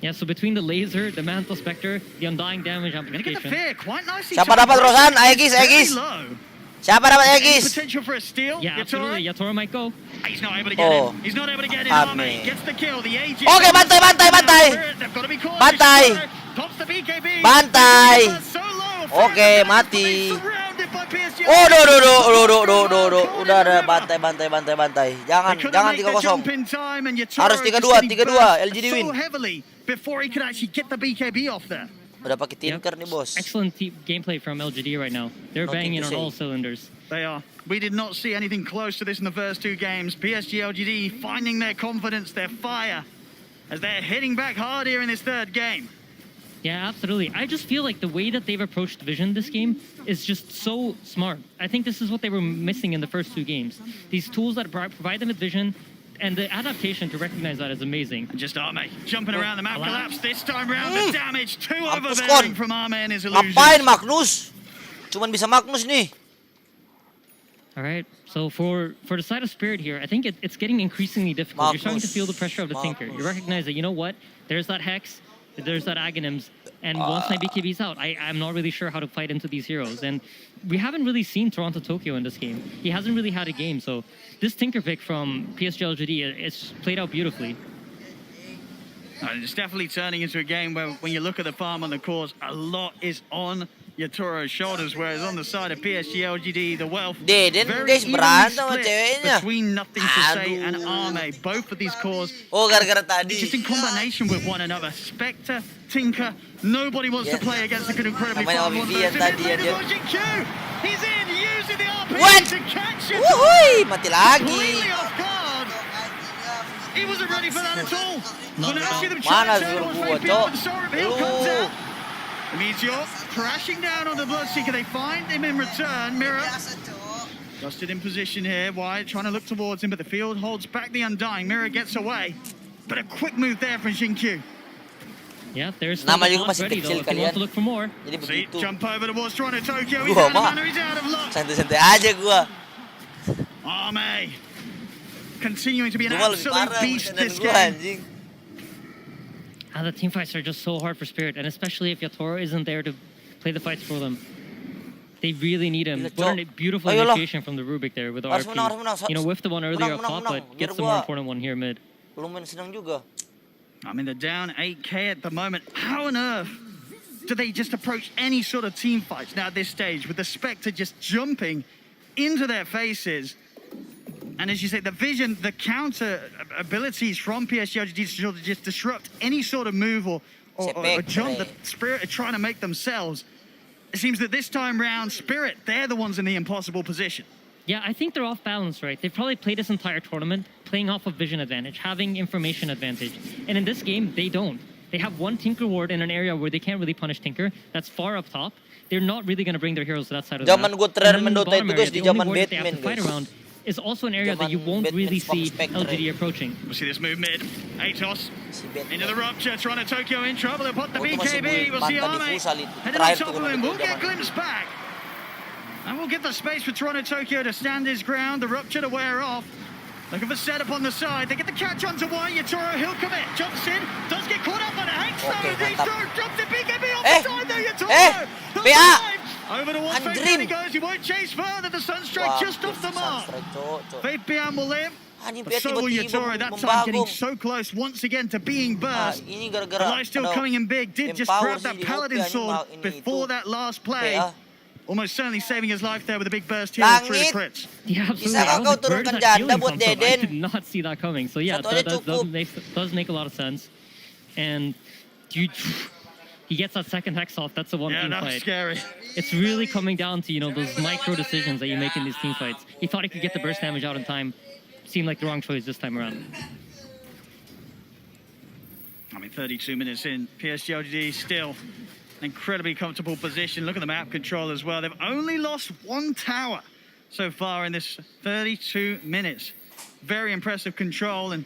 Yeah, so between the Laser, the Mantle Spectre, the Undying damage Gonna get the amplification. fear quite nicely. Siapa dapat Rosan? Aegis, Aegis. Very low. Siapa dapat Any Aegis? potential for a steal. Yeah, absolutely. Yatoro might go. He's not able to get Oh. in. He's not able to get in. Arme. Arme gets the kill. The Aegis. Oke, bantai, bantai, bantai. They've got to be cautious. Bantai. Pops the BKB. Bantai. So low. Oke, mati. Surrounded by PSG Oh, do. Udah bantai. Jangan 3-0. Harus 3-2, LGD win. Before he could actually get the BKB off there. Udah pakai tinker nih, bos. Excellent gameplay from LGD right now. They're banging on all cylinders. They are. We did not see anything close to this in the first two games. PSG LGD finding their confidence, their fire, as they're hitting back hard here in this third game. Yeah, absolutely. I just feel like the way that they've approached Vision this game is just so smart. I think this is what they were missing in the first two games. These tools that provide them with Vision, and the adaptation to recognize that is amazing. Just Arme jumping around the map collapse. This time round, the damage too overbearing from Arme and his illusions. Ngapain Magnus? Cuman bisa Magnus nih. All right, so for the side of Spirit here, I think it's getting increasingly difficult. You're starting to feel the pressure of the Tinker. You recognize that, you know what? There's that Hex, there's that Aghanims, and once my BKB's out, I'm not really sure how to fight into these heroes. And we haven't really seen Toronto Tokyo in this game. He hasn't really had a game, so this Tinker pick from PSG LGD, it's played out beautifully. It's definitely turning into a game where when you look at the farm on the course, a lot is on Yatoro's shoulders, whereas on the side of PSG LGD, the wealth very evenly split between Nothing to Say and Arme. Both of these cores just in combination with one another. Spectre, Tinker, nobody wants to play against a good, incredibly farm one. He's in, using the RP to catch it. Mati lagi. Completely off guard. He wasn't ready for that at all. Well, now see them charge out once the Solar Hill comes out. Meteor crashing down on the Bloodseeker. They find him in return. Mirror dusted in position here. Wyatt trying to look towards him, but the field holds back the Undying. Mirror gets away, but a quick move there from Xinkyu. Yeah, there's Nama juga masih ready, kecil though, if he wants to kalian. look for more. Jadi See, begitu. jump over towards Toronto Tokyo. He's Gua out of mah mana, he's out of luck. santai-santai aja gua. Arme continuing to be an Gua lebih absolute parah beast dan this gua game. anjing. And the team fights are just so hard for Spirit, and especially if Yatoro isn't there to play the fights for them. They really need him. What a beautiful initiation from the Rubik there with the RP. You know, whiffed the one earlier up top, but gets the more important one here mid. Lumayan senang juga. I mean, they're down 8K at the moment. How on earth do they just approach any sort of team fights now at this stage with the Spectre just jumping into their faces? And as you say, the vision, the counter abilities from PSG to just disrupt any sort of move or jump that Spirit are trying to make themselves. It seems that this time round, Spirit, they're the ones in the impossible position. Yeah, I think they're off balance, right? They've probably played this entire tournament playing off of vision advantage, having information advantage. And in this game, they don't. They have one Tinker ward in an area where they can't really punish Tinker. That's far up top. They're not really going to bring their heroes to that side of the map. Zaman gue terakhir main Dota itu guys di zaman Batman guys. Is also an area that you won't really see LGD approaching. We'll see this move mid. Atos into the rupture. Toronto Tokyo in trouble. They'll put the BKB. We'll see Arme heading on top of him. We'll get glimpse back. And we'll get the space for Toronto Tokyo to stand his ground. The rupture to wear off. Looking for setup on the side. They get the catch onto White. Yatoro, he'll commit. Jumps in. Does get caught up on a Hex. Drops the BKB off the side there. Yatoro. PA. Over to one face he goes. He won't chase further. The Sunstrike just off the mark. Faith Bian will live. But so will Yatoro. That time getting so close once again to being burst. The life still coming in big. Did just grab that Paladin sword before that last play. Almost certainly saving his life there with a big burst here through the crits. Yeah, absolutely. I did not see that coming. So yeah, that does make a lot of sense. And he gets that second Hex off. That's the one team fight. Scary. It's really coming down to, you know, those micro decisions that you make in these team fights. He thought he could get the burst damage out in time. Seemed like the wrong choice this time around. I mean, 32 minutes in, PSG LGD still incredibly comfortable position. Look at the map control as well. They've only lost one tower so far in this 32 minutes. Very impressive control and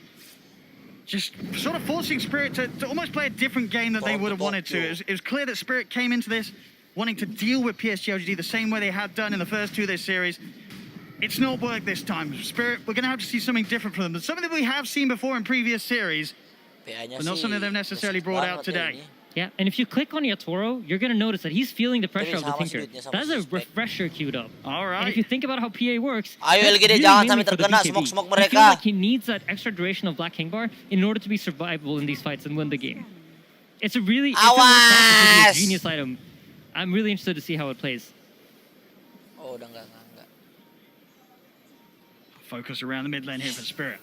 just sort of forcing Spirit to almost play a different game that they would have wanted to. It was clear that Spirit came into this wanting to deal with PSG LGD the same way they had done in the first two of this series. It's not worked this time. Spirit, we're going to have to see something different from them. But something that we have seen before in previous series, but not something they've necessarily brought out today. Yeah, and if you click on Yatoro, you're going to notice that he's feeling the pressure of the Tinker. That is a refresher queued up. All right. And if you think about how PA works, ayo LGD jangan sampai terkena smoke mereka. I feel like he needs that extra duration of Black King Bar in order to be survivable in these fights and win the game. It's a really genius item. I'm really interested to see how it plays. Oh, udah enggak. Focus around the mid lane here for Spirit.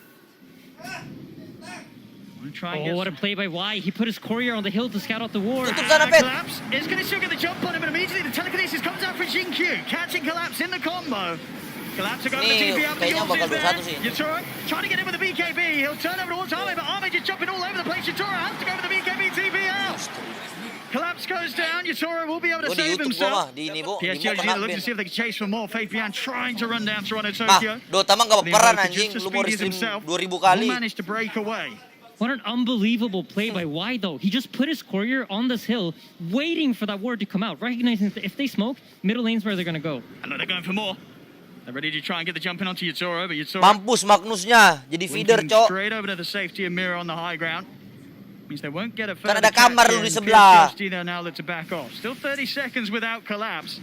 Try and Oh, get what a play by Y. He put his courier on the hill to scout out the ward. Tutup sana, Pet. Collapse is going to still get the jump on him, but immediately the telekinesis comes out for Jinkyu. Catching Collapse in the combo. Collapse to go for the TP up the kayaknya bakal there. bersatu sih. Yatura trying to get in with the BKB. He'll turn over towards Arme, but Arme just jumping all over the place. Yatura has to go for the BKB TP out. Collapse goes down. Yatura will be able to Oh, di save YouTube gua mah, himself. di ini, Bo. Di PSG mau are kena looking to ban. see if they can chase for more. Fabian trying to run down Toronto Mah, Tokyo. Dota mah enggak baperan The anjing. Invoker, just Lu mau as speedy as stream himself, 2000 will kali. manage to break away. What an unbelievable play by Y, though. He just put his courier on this hill, waiting for that ward to come out, recognizing that if they smoke, middle lane's where they're going to go. I know they're going for more. They're ready to try and get the jump in onto Yatura, but Yatura Mampus Magnusnya jadi feeder, linking Cok. straight over to the safety of Mira on the high ground. Means they won't get a Kan further ada kamar catch lu in. di sebelah. PSG they'll now look to back off. Still 30 seconds without Collapse.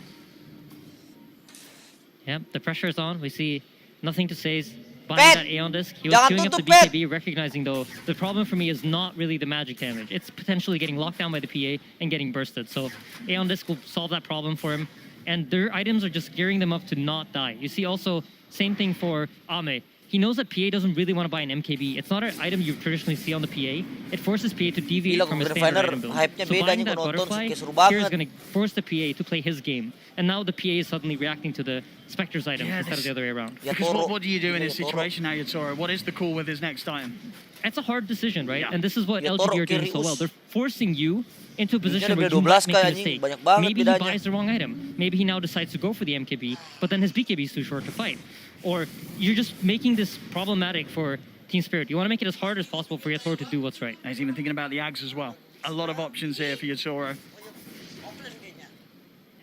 Yeah, the pressure is on. We see nothing to say. Buying Pet! that Aeon disc. He was Jangan queuing up the tutup, Pet! BKB, recognizing, though, the problem for me is not really the magic damage. It's potentially getting locked down by the PA and getting bursted. So Aeon disc will solve that problem for him. And their items are just gearing them up to not die. You see also, same thing for Ame. He knows that PA doesn't really want to buy an MKB. It's not an item you traditionally see on the PA. It forces PA to deviate Gila, from his Grand standard Final item build. hype-nya So beda buying nih that penonton, butterfly kayak seru here is banget. going to force the PA to play his game. And now the PA is suddenly reacting to the Spectre's item Yeah, instead of this- the other way around. Ya, Because Toro. what do you do in Iya, this ya, Toro. situation now, Yatura? What is the call with his next item? It's a hard decision, right? Yeah. And this is what Ya, LGD Toro are doing so Kirius. well. They're forcing you into a position ada where you 12 might make a kayak anjing, mistake. banyak banget Maybe he bedanya. buys the wrong item. Maybe he now decides to go for the MKB, but then his BKB is too short to fight. Or you're just making this problematic for Team Spirit. You want to make it as hard as possible for Yator to do what's right. He's even thinking about the Ags as well. A lot of options here for Yatura.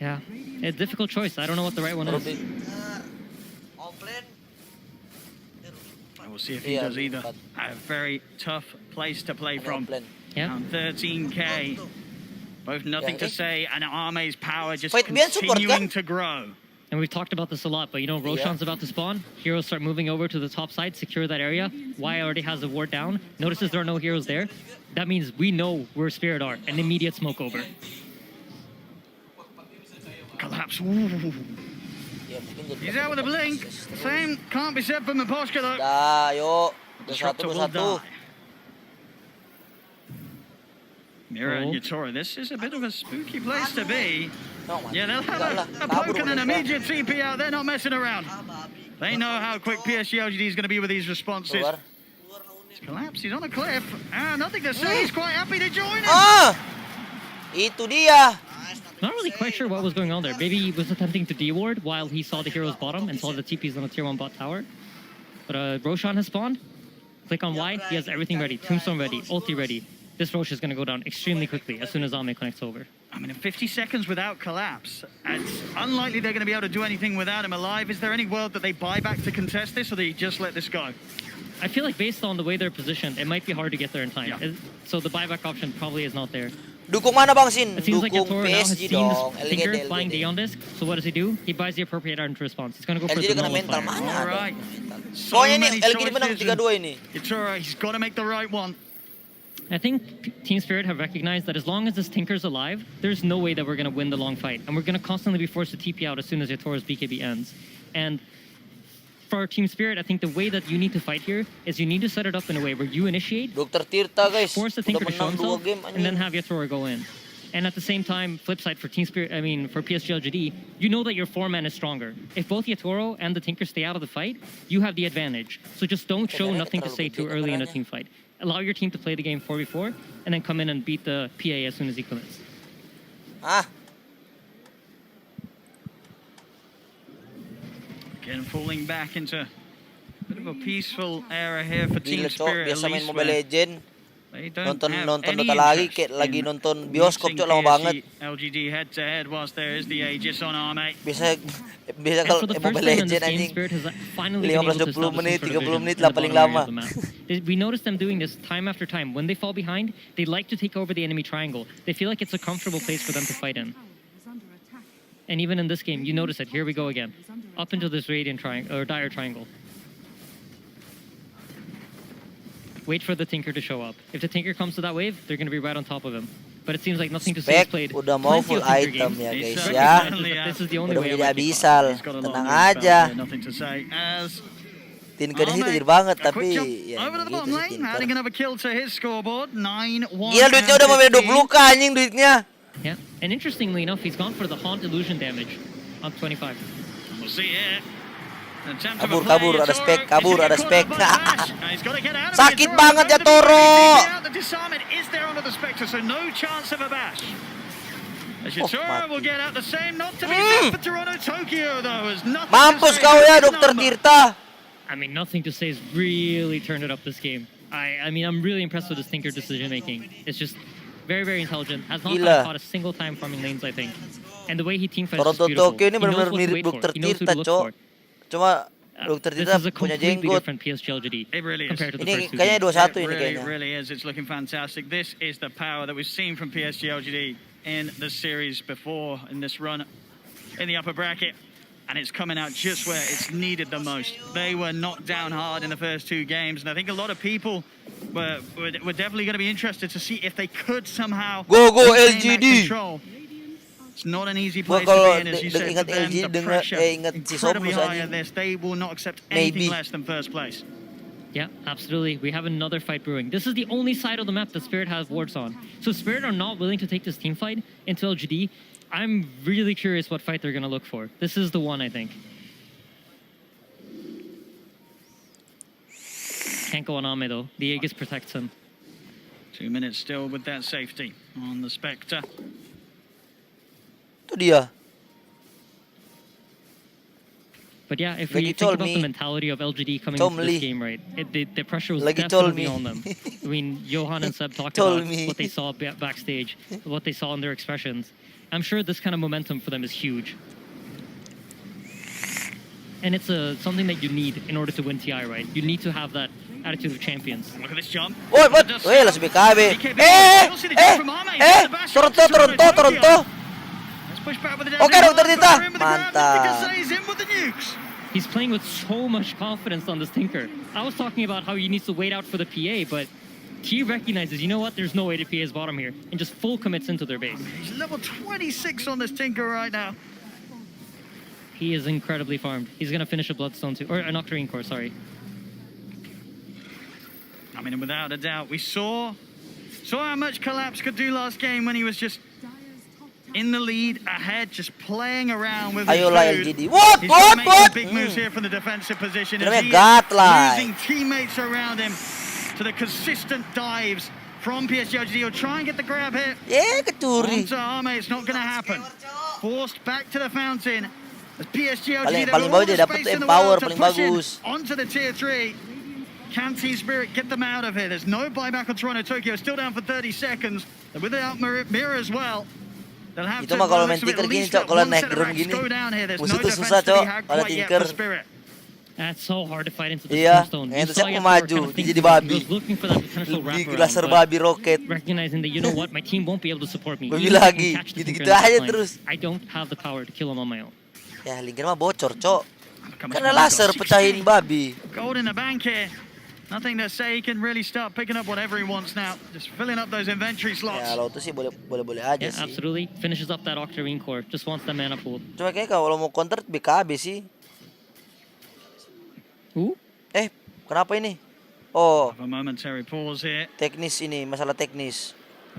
Yeah, a difficult choice. I don't know what the right one is. Offlane. We'll see if he Yeah, does either. but- A very tough place to play Ada from. plan. Yeah. Around 13k. Both nothing to Yeah, say, and Arme's power just Fight Bian support continuing kan? to grow. And we've talked about this a lot, but you know, Roshan's about to spawn. Heroes start moving over to the top side, secure that area. Y already has the ward down. Notices there are no heroes there. That means we know where Spirit are. An immediate smoke over. Collapse. Ooh. Ya, mungkin jadi He's out with a blink. Same can't be said for Miposhka though. Dah, yuk. Disruptor 2-1, will 2-1. die. Mira and Oh. Yatora, this is a bit of a spooky place to be. No, man. Yeah, they'll Enggak have lah, a kabur poke and an mereka. immediate TP out. They're not messing around. They know how quick PSG LGD is going to be with these responses. Keluar. Collapse, he's on a cliff. Nothing to say, he's quite happy to join him. Ah! Itu dia. Not really quite sure what was going on there. Maybe he was attempting to D-ward while he saw the hero's bottom and saw the TPs on the tier 1 bot tower. But Roshan has spawned. Click on Y, he has everything ready. Tombstone ready, ulti ready. This Rosh is going to go down extremely quickly as soon as Ame connects over. I mean, in 50 seconds without Collapse, it's unlikely they're going to be able to do anything without him alive. Is there any world that they buy back to contest this, or they just let this go? I feel like based on the way they're positioned, it might be hard to get there in time. Yeah. So the buyback option probably is not there. Dukung mana Bang Sin? It seems like Dukung Yatoro now has PSG seen dong. this Tinker LGD, flying the LGD. on disc. So what does he do? He buys the appropriate item to response. He's going to go for LGD the kena nullifier. mental mana? ada Alright. mental. So Pokoknya nih many LGD menang choices, 3-2 ini. Yatura, he's got to make the right one. I think Team Spirit have recognized that as long as this Tinker's alive, there's no way that we're going to win the long fight. And we're going to constantly be forced to TP out as soon as Yatoro's BKB ends. And for Team Spirit, I think the way that you need to fight here is you need to set it up in a way where you initiate, Dokter Tirta guys. force the Udah Tinker to show menang 2 himself, game and then anjing. have Yatoro go in. And at the same time, flip side for Team Spirit, for PSG LGD, you know that your 4-man is stronger. If both Yatoro and the Tinker stay out of the fight, you have the advantage. So just don't show nothing to say too early in a team fight. Allow your team to play the game 4v4, and then come in and beat the PA as soon as he commits. Ah, Again, falling back into a bit of a peaceful era here for Team gila cok, Spirit. At biasa main least Mobile where Legend. they don't Nonton have nonton any Dota lagi interest kayak lagi in nonton bioskop meeting cok lama banget. PSG LGD head to head whilst there is the Aegis on Arme. Biasa biasa And kalau for the first Mobile time in this Legend game, anjing. Spirit has finally been able to 15-20 establish some menit, sort of 30 vision menit in lah the paling bottom area lama. of the map. We noticed them doing this time after time. When they fall behind, they like to take over the enemy triangle. They feel like it's a comfortable place for them to fight in. And even in this game, you notice it. Here we go again. Up into this radiant triangle, or dire triangle. Wait for the Tinker to show up. If the Tinker comes to that wave, they're going to be right on top of him. but it seems like nothing to say is Spek played. udah mau Plenty full of Tinker item games. ya He's guys certainly ya. definitely This is the only Udah way menjadi I'm liking it. abisal. He's got a lot Tenang of moves aja. back there, nothing to say. As Tinker di situ Ahmed, tajir banget a quick tapi jump ya over to the gitu bottom sih lane, Tinker. adding another kill to his scoreboard. 9-1. Gila duitnya udah mau beda 20k anjing duitnya. Yeah, and interestingly enough, he's gone for the Haunt Illusion damage on 25. We'll see it. Attempt of a Kabur, play, kabur, ada Toro. spek, kabur, Is he ada gonna spek. get caught up by the bash? He's gotta get out of it. Sakit Toro banget ya goes to the Toro. bash. He's out. The disarmament is there onto the Spectre, so no chance of a bash. As Oh, Toro will mati. get out the same, not to be said for Toronto Tokyo though, as nothing to Mampus say kau about ya this Dokter number. Tirta. I mean, nothing to say has really turned it up this game. I mean, I'm really impressed with his Tinker decision making. It's just very, very intelligent. Has not Gila. gotten caught a single time farming lanes, I think. And the way he team fights is Toronto beautiful. Tokyo ini He knows benar-benar what to mirip wait for. Dokter He knows who Tirta, to look Cok. for. Cuma Dokter This Tirta is a punya completely jenggot. different PSG LGD It really is. compared to the Ini first two kayaknya games. 2-1 ini It kayaknya. really is. It's looking fantastic. This is the power that we've seen from PSG LGD in the series before, in this run in the upper bracket. And it's coming out just where it's needed the most. They were knocked down hard in the first two games. And I think a lot of people were definitely going to be interested to see if they could somehow Go, go, retain that LGD. control. It's not an easy Gua place to kalau be in, as you said, ingat for them, LG, the pressure ingat si incredibly Somus high anjing. in this. They will not accept anything Maybe. less than first place. Yeah, absolutely. We have another fight brewing. This is the only side of the map that Spirit has wards on. So Spirit are not willing to take this team fight into LGD. I'm really curious what fight they're going to look for. This is the one, I think. Can't go on Ame, though. The Aegis protects him. 2 minutes still with that safety on the Spectre. Itu dia. But yeah, if Like we you think told about me. the mentality of LGD coming Told into this me. game, right, the pressure was Like you told definitely me. on them. I mean, Johan and Seb talked Told about me. what they saw backstage, what they saw in their expressions. I'm sure this kind of momentum for them is huge. And it's something that you need in order to win TI, right? You need to have that attitude of champions. Look at this jump. Woi, what? Woi, langsung BKB. Toronto, Toronto, Toronto. Let's push back with the Oke, down Dokter low, Tita. fire in with the grab, Mantap. Tinker stays in with the nukes. He's playing with so much confidence on this Tinker. I was talking about how he needs to wait out for the PA, but he recognizes, you know what, there's no way to PA his bottom here, and just full commits into their base. He's level 26 on this Tinker right now. He is incredibly farmed. He's going to finish a Bloodstone too, or an Octarine Core, sorry. I mean, without a doubt, we saw how much Collapse could do last game when he was just in the lead, ahead, just playing around with his Ayolah food. LGD. What? He's gonna make What? some big moves here from the defensive position. Namanya As he God lah. is losing teammates around him to the consistent dives from PSG LGD. He'll try and get the grab here. Ya, kecuri. Onto Arme, it's not going to happen. Forced back to the fountain. As PSG LGD, Paling- they've paling all bagus the dia dapat space in the empower, world to paling push in bagus. onto the tier 3. Can Team Spirit get them out of here? There's no buyback on Toronto Tokyo. Still down for 30 seconds. And without mirror as well. They'll have Itu to mah kalau well, main looks like Tinker at gini, least Cok, get kalau one naik set of drone racks gini, go down here. There's musuh no tuh defense susah, to be Cok, had kalau quite yet Tinker. for Spirit. That's so hard to fight into the Iya, Tombstone. yang You itu saw siapa Yasuo maju, kind of dia thinking- jadi babi. He was looking for that potential Di wraparound, laser but babi roket. recognizing that, you know what, my team won't be able to support me. Babi Even if I can lagi, catch the gitu-gitu Tinker in the aja top lane, terus. I don't have the power to kill him on my own. Ya, Linker mah bocor, Cok. Come Karena on, he's laser got pecahin 16. babi. Gold in the bank here. Nothing to say. He can really start picking up whatever he wants now. Just filling up those inventory slots. Ya, Lotus sih boleh aja Yeah, sih. absolutely. Finishes up that Octarine Core. Just wants the mana pool. Cuma kayak kalau mau counter BKB sih. Ooh. Kenapa ini? Oh, Have a momentary pause here. teknis ini, masalah teknis.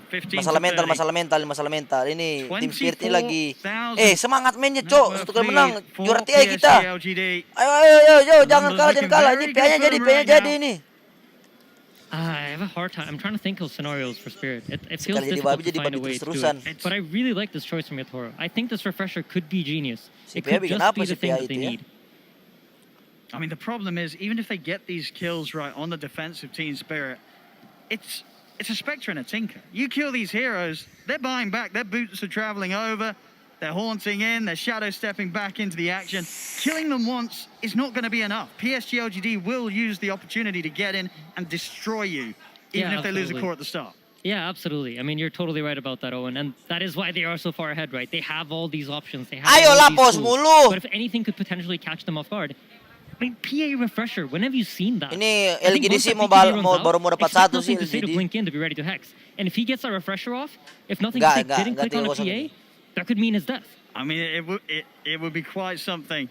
15 Masalah to mental, 30. masalah mental. Ini tim Spirit ini lagi. 24,000. Semangat mainnya, Net Cok. worth Satu kali lead menang. for Juara TI kita. PSG LGD. Ayo, jangan kalah, looking jangan kalah. very Ini PA-nya good jadi, for them PA-nya right jadi now. ini. I have a hard time. I'm trying to think of scenarios for Spirit. It feels Sekali jadi difficult babi, to jadi find babi a way to do terus-terusan. it. But I really like this choice from Yatoro. I think this refresher could be genius. Si It PA could bikin just apa be si the thing PA that they itu ya? need. I mean, the problem is, even if they get these kills right on the defensive Team Spirit, it's a Spectre and a Tinker. You kill these heroes, they're buying back. Their boots are traveling over. They're haunting in. They're shadow stepping back into the action. Killing them once is not going to be enough. PSG LGD will use the opportunity to get in and destroy you, even Yeah, if they lose a absolutely. core at the start. Yeah, absolutely. I mean, you're totally right about that, Owen. And that is why they are so far ahead, right? They have all these options. They have Ayo all lah, these pos tools. mulu. But if anything could potentially catch them off guard, mean, PA refresher. When have you seen that? Ini I think LGDC once that PKB runs baru mau out, dapat expect satu sih nothing to say to LGD. blink in to be ready to hex. And if he gets that refresher off, if nothing Nggak, to say didn't nggak click on a 3-0 PA, ini. that could mean his death. I mean, it would be quite something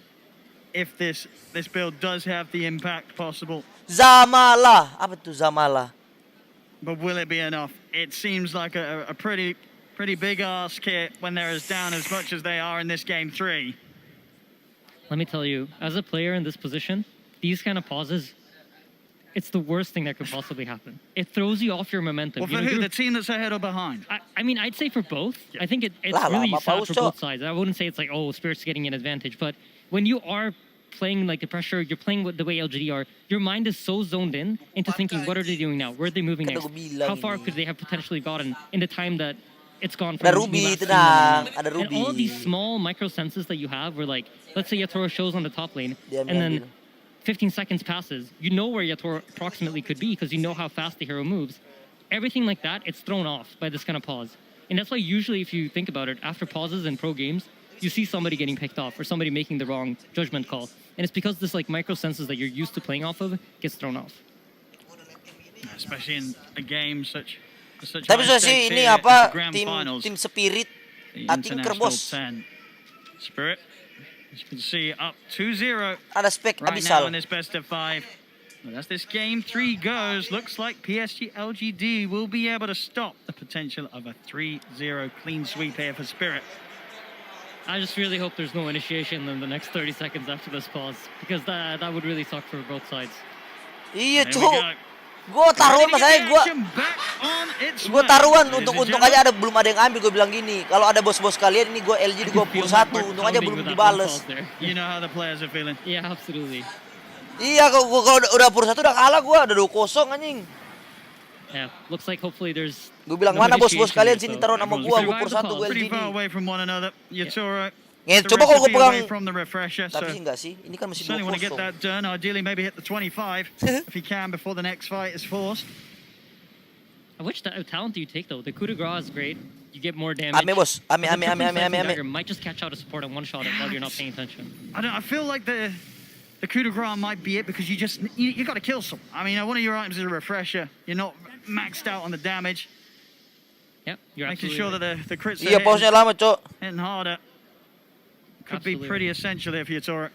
if this build does have the impact possible. Zamala. Apa tuh Zamala? But will it be enough? It seems like a pretty big ask here when they're as down as much as they are in this game 3. Let me tell you, as a player in this position, these kind of pauses, it's the worst thing that could possibly happen. It throws you off your momentum. Well, for who? The team that's ahead or behind? I mean, I'd say for both. Yeah. I think it's really sad for both sides. I wouldn't say it's like, oh, Spirit's getting an advantage. But when you are playing like the pressure, you're playing with the way LGD are, your mind is so zoned in into thinking, what are they doing now? Where are they moving next? How far could they have potentially gotten in the time that it's gone from Ada Ruby, tenang. Ada and all of Ruby. these small micro senses that you have where like, let's say Yatoro shows on the top lane, Dia and then ambil. 15 seconds passes, you know where Yatoro approximately could be because you know how fast the hero moves. Everything like that, it's thrown off by this kind of pause. And that's why usually if you think about it, after pauses in pro games, you see somebody getting picked off or somebody making the wrong judgment call. And it's because this like micro senses that you're used to playing off of gets thrown off. Especially in a game such Tapi high so sih stakes ini here, apa it's the grand finals, tim Spirit the Atinker International bos. 10. Spirit, as you can see, up 2-0 Ada spek right now in abisal. this best of 5. But as this game 3 goes, looks like PSG LGD will be able to stop the potential of a 3-0 clean sweep here for Spirit. I just really hope there's no initiation in the next 30 seconds after this pause because that would really suck for both sides. Iya There we cuk. go. Gue taruhan Ready to mas get saya the gue action back on its gue way. taruhan Ladies untung and aja gentlemen, belum ada yang ambil. Gue bilang gini, kalau ada bos-bos kalian ini gue LG di gue pur satu, untung aja belum dibales. You know how the players are feeling. Yeah, absolutely. Iya kalau udah pur satu udah kalah gue, udah 2-0 anjing. Yeah, looks like hopefully there's. Gue bilang no mana bos-bos initiation kalian here, sini so taruhan sama gue everyone's pur satu gue Pretty LG far di. away from one another. Yatoro, Ngen, the coba kalau gue recipe away pegang, from the refresher. So tapi sih enggak sih, ini kan masih certainly want to get 2-0. that done. Ideally, maybe hit the 25 if he can before the next fight is forced. Which talent do you take though? The coup de grace is great. You get more damage. Ame bos, ame. Dagger might just catch out a support and one shot it while you're not paying attention. I feel like the coup de grace might be it because you got to kill some. I mean, one of your items is a refresher. You're not maxed out on the damage. Yep, you're Making absolutely sure right. that the crits Iya are pausnya lama cok. hitting harder could be Absolutely pretty right. essential here for Yatoro.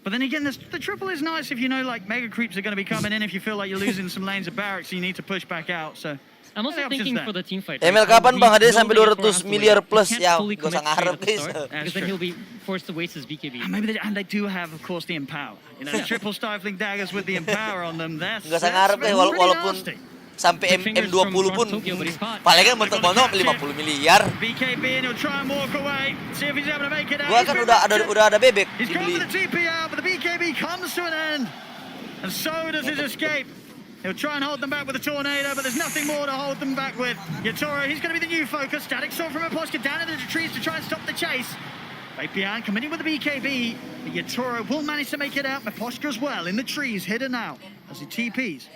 But then again, the triple is nice if you know like mega creeps are going to be coming in. If you feel like you're losing some lanes of barracks, you need to push back out. So I'm also the options thinking there. for the team fight. Emil right? kapan We bang ada know sampai that Yatoro has 200 to miliar wait. plus He can't ya fully gak usah commit straight ngarep at the guys. start, because then he'll be forced to waste his BKB. And maybe they do have, of course, the empower. You know, the triple stifling daggers with the empower on them. That's Gak usah ngarep deh pretty walaupun nasty. sampai M20 pun paling kan mentok-mentok 50 miliar. BKB and he'll try and walk away. See if he's able to make it out. Gua kan udah ada bebek He's gone dibeli. for the TP out, but the BKB comes to an end. And so does his escape. He'll try and hold them back with a tornado, but there's nothing more to hold them back with. Yatoro, he's going to be the new focus. Static Sword from Aposka down into the trees to try and stop the chase. Fabian committing with the BKB. But Yatoro will manage to make it out. Aposka as well in the trees, hidden out as he TPs.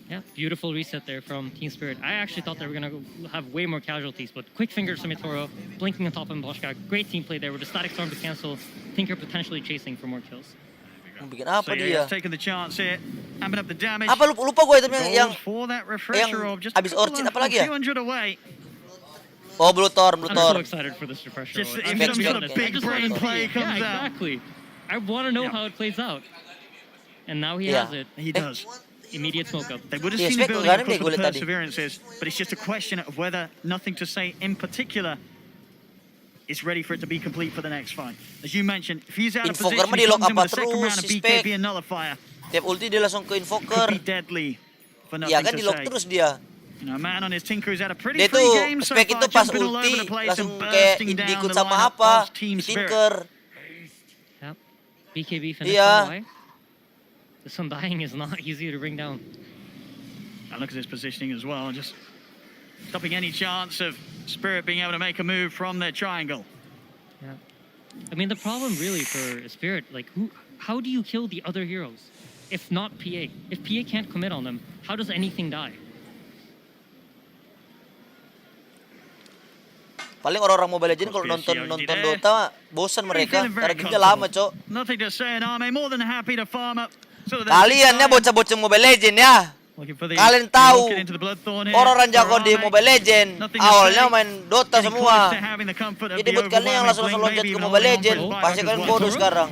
Yeah, beautiful reset there from Team Spirit. I actually thought they were going to have way more casualties, but quick fingers from Yatoro, blinking on top of Mboshka. Great team play there with a static storm to cancel. Tinker potentially chasing for more kills. Bikin apa So yeah, dia? he's taking the chance here, amping up the damage. Apa lupa gue itu yang Goes for that refresher yang of just abis orchid apa lagi ya? 200 away. Oh Blutor. I'm so excited for this refresher. Just I'm if gonna some be sort honest. of big I just wanna brain see play it. comes yeah, out. exactly. I want to know Yeah. how it plays out. And now he Yeah. has it. He does. Immediate smoke up. They would have Yeah, seen the Spectre building got him, across they what the got it, perseverance is, but it's just a question of whether nothing to say in particular is ready for it to be complete for the next fight. As you mentioned, if he's out of Invoker position, mah he di-lock comes in with apa a second round terus, of si Spec. BKB and nullifier. Tiap ulti dia langsung ke Could invoker. be deadly for Iya nothing kan to di lock say. terus dia. You know, a man on his Tinker who's had a pretty Dia free tuh game so spek far, itu pas jumping all over ulti the place langsung and kayak bursting down diikut the sama lineup apa of Team di Spirit. Tinker. Yep. BKB finished Yeah. on This Undying is not easy to bring down. And look at his positioning as well, just stopping any chance of Spirit being able to make a move from their triangle. Yeah. I mean, the problem really for Spirit, like, how do you kill the other heroes? If not PA. If PA can't commit on them, how does anything die? Paling orang-orang Mobile Legends kalau nonton Dota mah bosan mereka karena gamenya lama, Cok. Nothing to say, and Arme more than happy to farm up. Kalian ya bocah-bocah Mobile Legends ya. Kalian tahu orang-orang jago di Mobile Legends awalnya main Dota semua. Jadi buat kalian yang langsung loncat ke Mobile Legends, pasti kalian bodoh sekarang.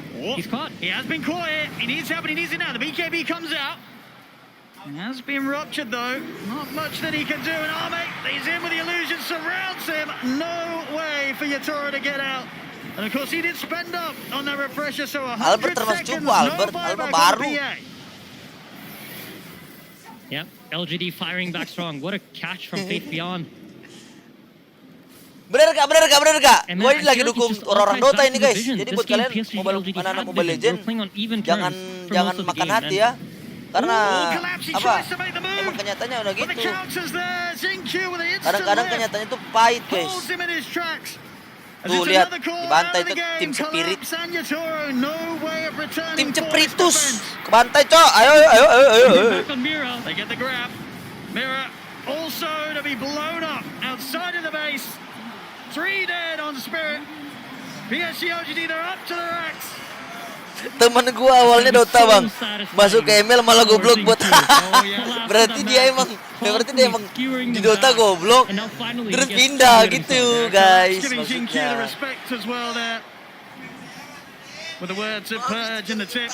He has been caught here. He needs help and he needs it now. The BKB comes out. He has been ruptured though. Not much that he can do. And Arme, he's in with the illusion, surrounds him. No way for Yatoro to get out. And of course he did spend up on that refresher, so 100 Albert termasuk seconds, cupu, Albert. no Albert buyback baru. on PA. Yep, LGD firing back strong. What a catch from Faith Beyond. Bener gak? And Gue man, ini lagi I feel like dukung it's just orang-orang all Dota ties ini back to guys. the vision. Jadi This buat game kalian PSG LGD anak-anak had Mobile vision. They Legends were playing on even jangan terms for jangan most of the makan game, hati and- ya. Karena Collapse, he apa? tries to make the move. Emang kenyataannya udah But the gitu. counters there, Xingqiu with the instant Kadang-kadang lift. kenyataannya tuh pahit guys. Holds him in his tracks. As Tuh it's lihat another call dibantai out of tuh the game. tim Spirit. Collapse and Yatoro, no way of returning Tim for this Cepritus. defense. Kebantai, Cok. Ayo. Back on Mira. They get the grab. Mira also to be blown up outside of the base. 3 dead on Spirit. PSG LGD, they're up to the racks. Temen gua awalnya Dota bang, masuk ke email malah goblok buat. Berarti dia emang di Dota goblok, terus pindah gitu guys Giving Xingqiu the maksudnya. respect as well there. With the words of Purge in the tip.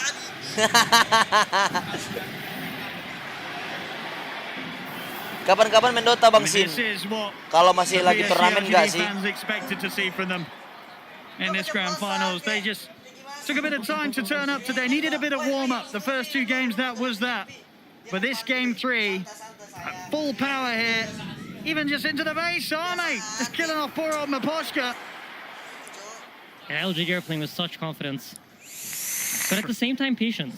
Kapan-kapan main Dota bang Sin? This is what Kalau masih the lagi PSG turnamen nggak sih? fans expected to see from them in this grand finals. They just took a bit of time to turn up today. Needed a bit of warm up. The first 2 games, that was that. But this game 3, at full power here. Even just into the base, Arme just killing off poor old Maposhka. And LGD are playing with such confidence. But at the same time, patience.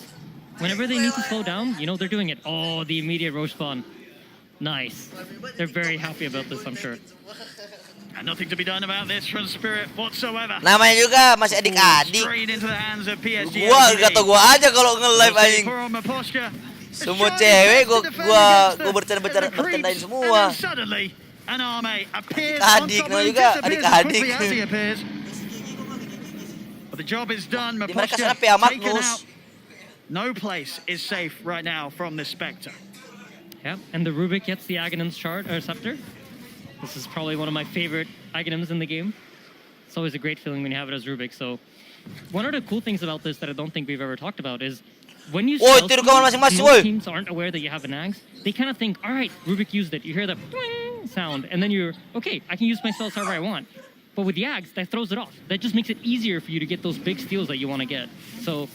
Whenever they need to slow down, you know, they're doing it. Oh, the immediate roach spawn. Nice. They're very happy about this, I'm sure. And nothing to be done about this from Spirit whatsoever. Namanya juga masih adik-adik. Straight into the hands of PSG. Gua kata gua aja kalau nge-live anjing. Poor old Maposhka. Semua cewek gua bercanda-bercandain semua. And then suddenly, an Arme appears Adik-adik, on top namanya and juga disappears as adik-adik. quickly as he appears. But the job is done. Di mereka Maposhka sana PA taken Magnus. out. No place is safe right now from this Spectre. Yep, and the Rubik gets the Aghanim's chart or scepter. This is probably one of my favorite Aghanims in the game. It's always a great feeling when you have it as Rubik. So, one of the cool things about this that I don't think we've ever talked about is when you Woi, stealth tiru kawan team, masing-masing, most woi. teams aren't aware that you have an Ags. They kind of think, all right, Rubik used it. You hear the boing sound, and then you're, okay, I can use my spells however I want. But with the Ags, that throws it off. That just makes it easier for you to get those big steals that you want to get. So,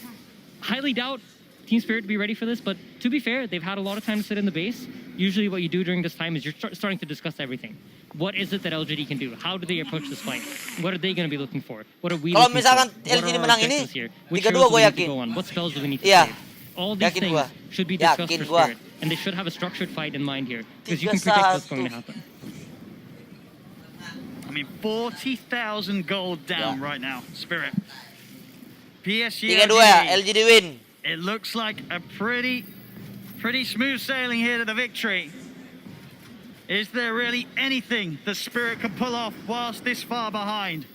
highly doubt Team Spirit to be ready for this, but to be fair, they've had a lot of time to sit in the base. Usually what you do during this time is you're starting to discuss everything. What is it that LGD can do? How do they approach this fight? What are they going to be looking for? What are we Kalau looking misalkan for? What LGD are our menang ini, objectives here? Which 3-2 heroes do gua we need to yakin. go on? What spells do we need to Iya. save? All these Yakin things gua. should be discussed Yakin for gua. Spirit, and they should have a structured fight in mind here, because you can predict what's going to happen. I mean, 40,000 gold down right now, Spirit. PSG 3-2 ya, LGD win. It looks like a pretty smooth sailing here to the victory. Is there really anything the Spirit can pull off whilst this far behind?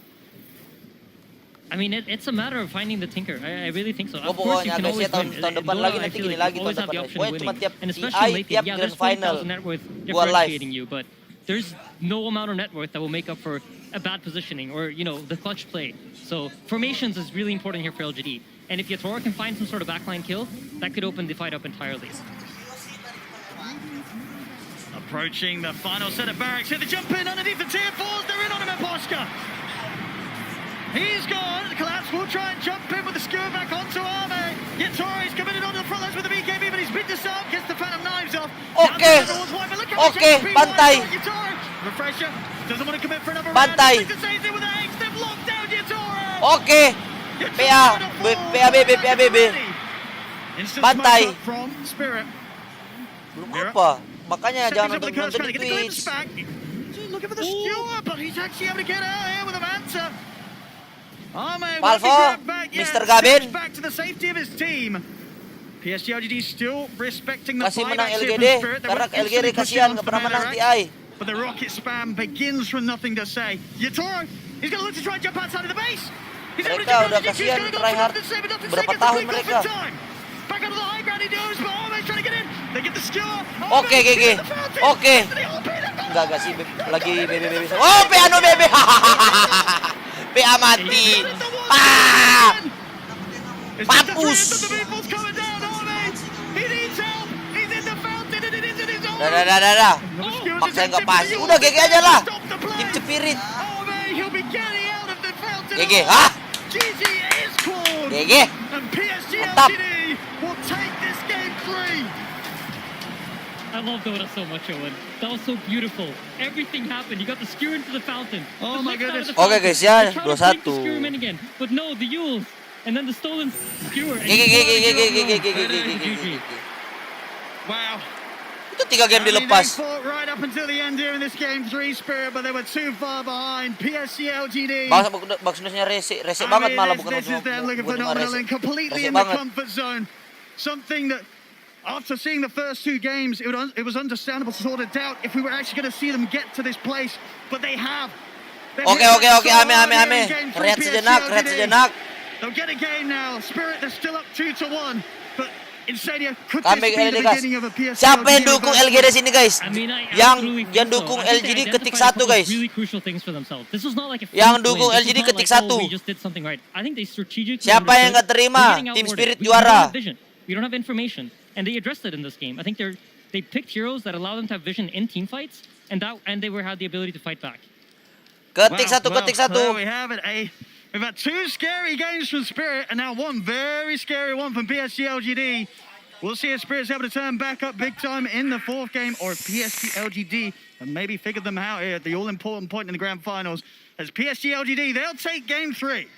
I mean, it's a matter of finding the tinker. I really think so. Gua Of course, you pokoknya can always biasanya win. tahun depan Dota, lagi I nanti feel gini like lagi you tahun always have depan. the option Pokoknya of cuma winning. tiap And especially late tiap game, yeah, grand there's 40,000 final net worth gua live. differentiating you, but there's no amount of net worth that will make up for a bad positioning or, you know, the clutch play. So formations is really important here for LGD. And if Yatoro can find some sort of backline kill, that could open the fight up entirely. Approaching the final set of barracks. Hit the jump in underneath the tier 4s. They're in on him at Posca. He's gone. The collapse will try and jump in with the skewer back onto Arme. Yatoro's committed onto the front lines with the BKB, but he's been disarmed. Gets the Phantom Knives off. Oke. Oke, pantai. Refresher. Doesn't want to commit for another Pantai. round. They've locked down Yatoro. Oke. PABB. Pantai. From Spirit. Belum apa? Makanya jangan nonton di Twitch. Looking for the skewer, but he's actually able to get out here with a Manta. Palvo, Mr. Gabin. Back to the safety of his team. PSG LGD still respecting the Kasih menang buybacks here LGD from Spirit. They karena won't LGD instantly push kasihan in nggak onto pernah the menang melee rack. TI. but the rocket spam begins from nothing to say. Yatoro, he's going to look to try and jump outside of the base. He's able to Mereka jump udah out of the kasihan He's tryhard. nothing to say, but nothing to Berapa say, tahun gets the mereka? flick off in time. Back onto the high ground he goes, but Orme's trying to get in. They get the skewer. Oke, GG. Oke. Enggak sih. Lagi BB. Oh, Peano BB. PA mati. Ah! Mampus. Dah. Maksa nggak pasti. Udah GG aja lah. Tim Cepirit. GG. Hah? GG. Mantap. I love Dota so much, Owen. That was so beautiful. Everything happened. You got the skewer into the fountain. Oh my goodness. Oke guys ya, 2-1. The skewer in again, but no, the Yules. And then the stolen skewer. GG. Wow. Itu 3 game dilepas. They fought right up until the end here in this game 3 Spirit, but they were too far behind. PSG LGD. Maksudnya rese banget malah bukan this is them looking phenomenal and completely in the comfort zone. Something that, after seeing the first 2 games, it was understandable to sort of doubt if we were actually going to see them get to this place, but they have. Oke, ame. Rehat sejenak. They'll get a game now. Spirit, they're still up 2-1, but Insania could Kami this be the LGD guys. beginning of a PSG Siapa yang dukung LGD sini guys? Yang dukung I think LGD they ketik identified 1 guys. Really crucial things for themselves. This was not like a Yang free dukung play. This LGD was not ketik like, 1. we just did something right. I think they strategically Siapa yang nggak terima? Tim Spirit juara. We don't have information, and they addressed it in this game. I think they picked heroes that allow them to have vision in team fights, and they had the ability to fight back. Ketik 1. There we have it. We've had 2 scary games from Spirit, and now 1 very scary one from PSG LGD. We'll see if Spirit's able to turn back up big time in the 4th game, or if PSG LGD have maybe figured them out here at the all-important point in the grand finals. As PSG LGD, they'll take game 3.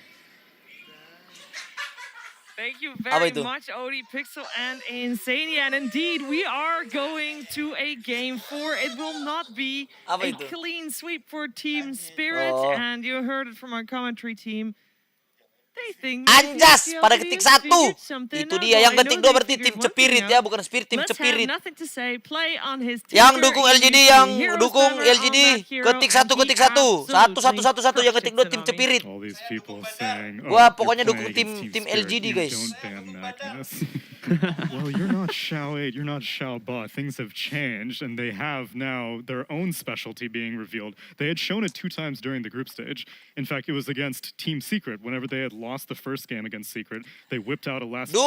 Thank you very much, Odie, Pixel, and Insania. And indeed, we are going to a game 4. It will not be a clean sweep for Team Spirit. And you heard it from our commentary team. They think Anjas pada ketik 1. Itu dia. Yang ketik 2 berarti tim Cepirit ya, bukan Spirit, tim Cepirit. Yang dukung LGD, yang dukung LGD ketik 1. 1 yang ketik 2 tim Cepirit. Wah, pokoknya dukung tim LGD guys. Well, you're not Shao 8, you're not Shao Ba. Things have changed, and they have now their own specialty being revealed. They had shown it 2 times during the group stage. In fact, it was against Team Secret. Whenever they had lost the first game against Secret, they whipped out a last pick.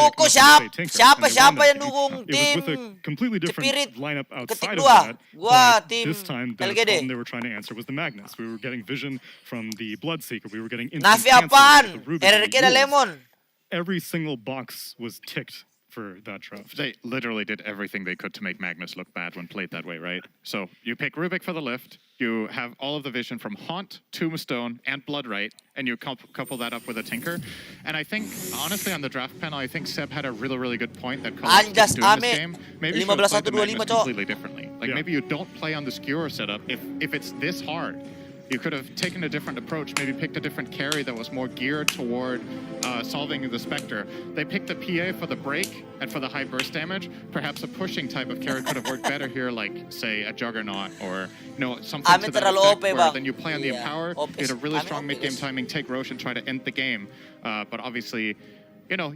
Siapa yang dukung tim It was with a completely different Cepirit lineup outside ketik of that. 2. But Tim this time, the LGD. problem they were trying to answer was the Magnus. We were getting vision from the Bloodseeker. We were getting instant Navi cancels apaan? with the Ruby and RRQ the ada Wolves. Lemon. Every single box was ticked for that draft. They literally did everything they could to make Magnus look bad when played that way, right? So you pick Rubik for the lift, you have all of the vision from Haunt, Tombstone, and Bloodright, and you couple that up with a Tinker. And I think, honestly, on the draft panel, I think Seb had a really, really good point that Anjas doing this Ame. game. Maybe you should have played the 15-1-25 Magnus cowok. completely differently. Like maybe you don't play on the skewer setup if it's this hard. You could have taken a different approach, maybe picked a different carry that was more geared toward solving the Spectre. They picked the PA for the break and for the high burst damage. Perhaps a pushing type of carry could have worked better here, like, say, a Juggernaut or, something to that effect, where then you play on the Empower, get a really strong mid-game timing, take Roche and try to end the game. But obviously,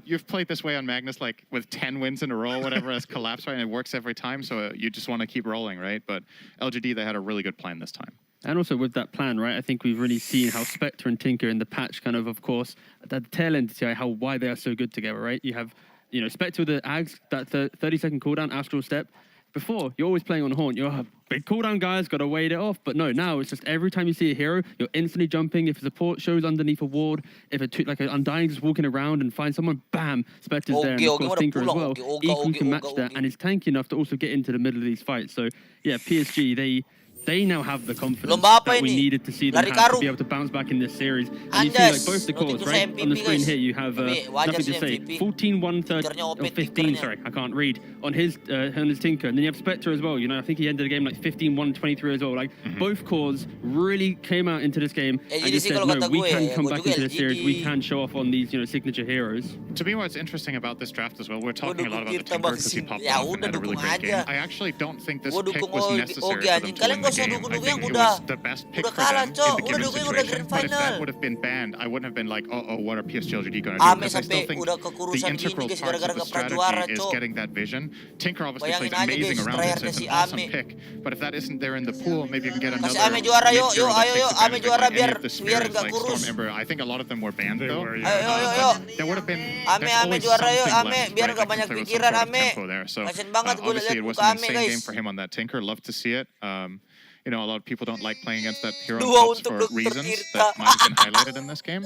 you've played this way on Magnus, like, with 10 wins in a row, whatever, as Collapse, right? And it works every time, so you just want to keep rolling, right? But LGD, they had a really good plan this time. And also with that plan, right, I think we've really seen how Spectre and Tinker in the patch of course, at the tail end to see why they are so good together, right? You have, Spectre with the Ags, that 30-second cooldown, Astral Step. Before, you're always playing on Haunt. You're big cooldown guys, got to wait it off. But no, now it's just every time you see a hero, you're instantly jumping. If a support shows underneath a ward, if like an Undying is walking around and finds someone, bam, Spectre's there. And of course, Tinker as well. Equally can match that. And he's tanky enough to also get into the middle of these fights. So, yeah, PSG, they now have the confidence that we needed to see them have to be able to bounce back in this series. And you see like both the cores, right? On the screen here, you have nothing to say. 14-1-13, or 15, sorry, I can't read, on his Tinker. And then you have Spectre as well. I think he ended the game like 15-1-23 as well. Like, both cores really came out into this game and just said, no, we can come back into this series. We can show off on these, signature heroes. To me, what's interesting about this draft as well, we're talking a lot about the Tinker because he popped off and had a really great game. I actually don't think this pick was necessary for them to win the game, I dukung-dukung think yang it was the best pick udah for kalah, them Cok. in the Udah given dukung udah situation. grand But if that final. would have been banned, I wouldn't have been like, what are PSG LGD going to do? Ame Because I still sampai think udah the kekurusan gini integral guys parts gara-gara of the gak pernah juara, strategy is Cok. getting that vision. Tinker obviously Bayangin plays aja amazing guys, around it, so tryhardnya it's si an awesome Ame. pick. But if that isn't there in the pool, maybe you can get another Kasih Ame juara, yuk, mid-zero that ayo, takes Ame advantage of juara like any biar of the biar spirits gak like kurus. Storm Ember. I think a lot of them were banned though. Ayo, yuk. There would have been Ame, there's Ame always juara yuk, something Ame. left, Biar right, gak that can banyak play with some pikiran, sort of Ame. tempo there. So Kasian banget gue obviously liat it was muka an Ame, insane game guys. for him on that Tinker. Love to see it. You know, a lot of people don't like playing against that hero in Dua cups untuk for Dr. reasons Tirta. that might have been highlighted in this game.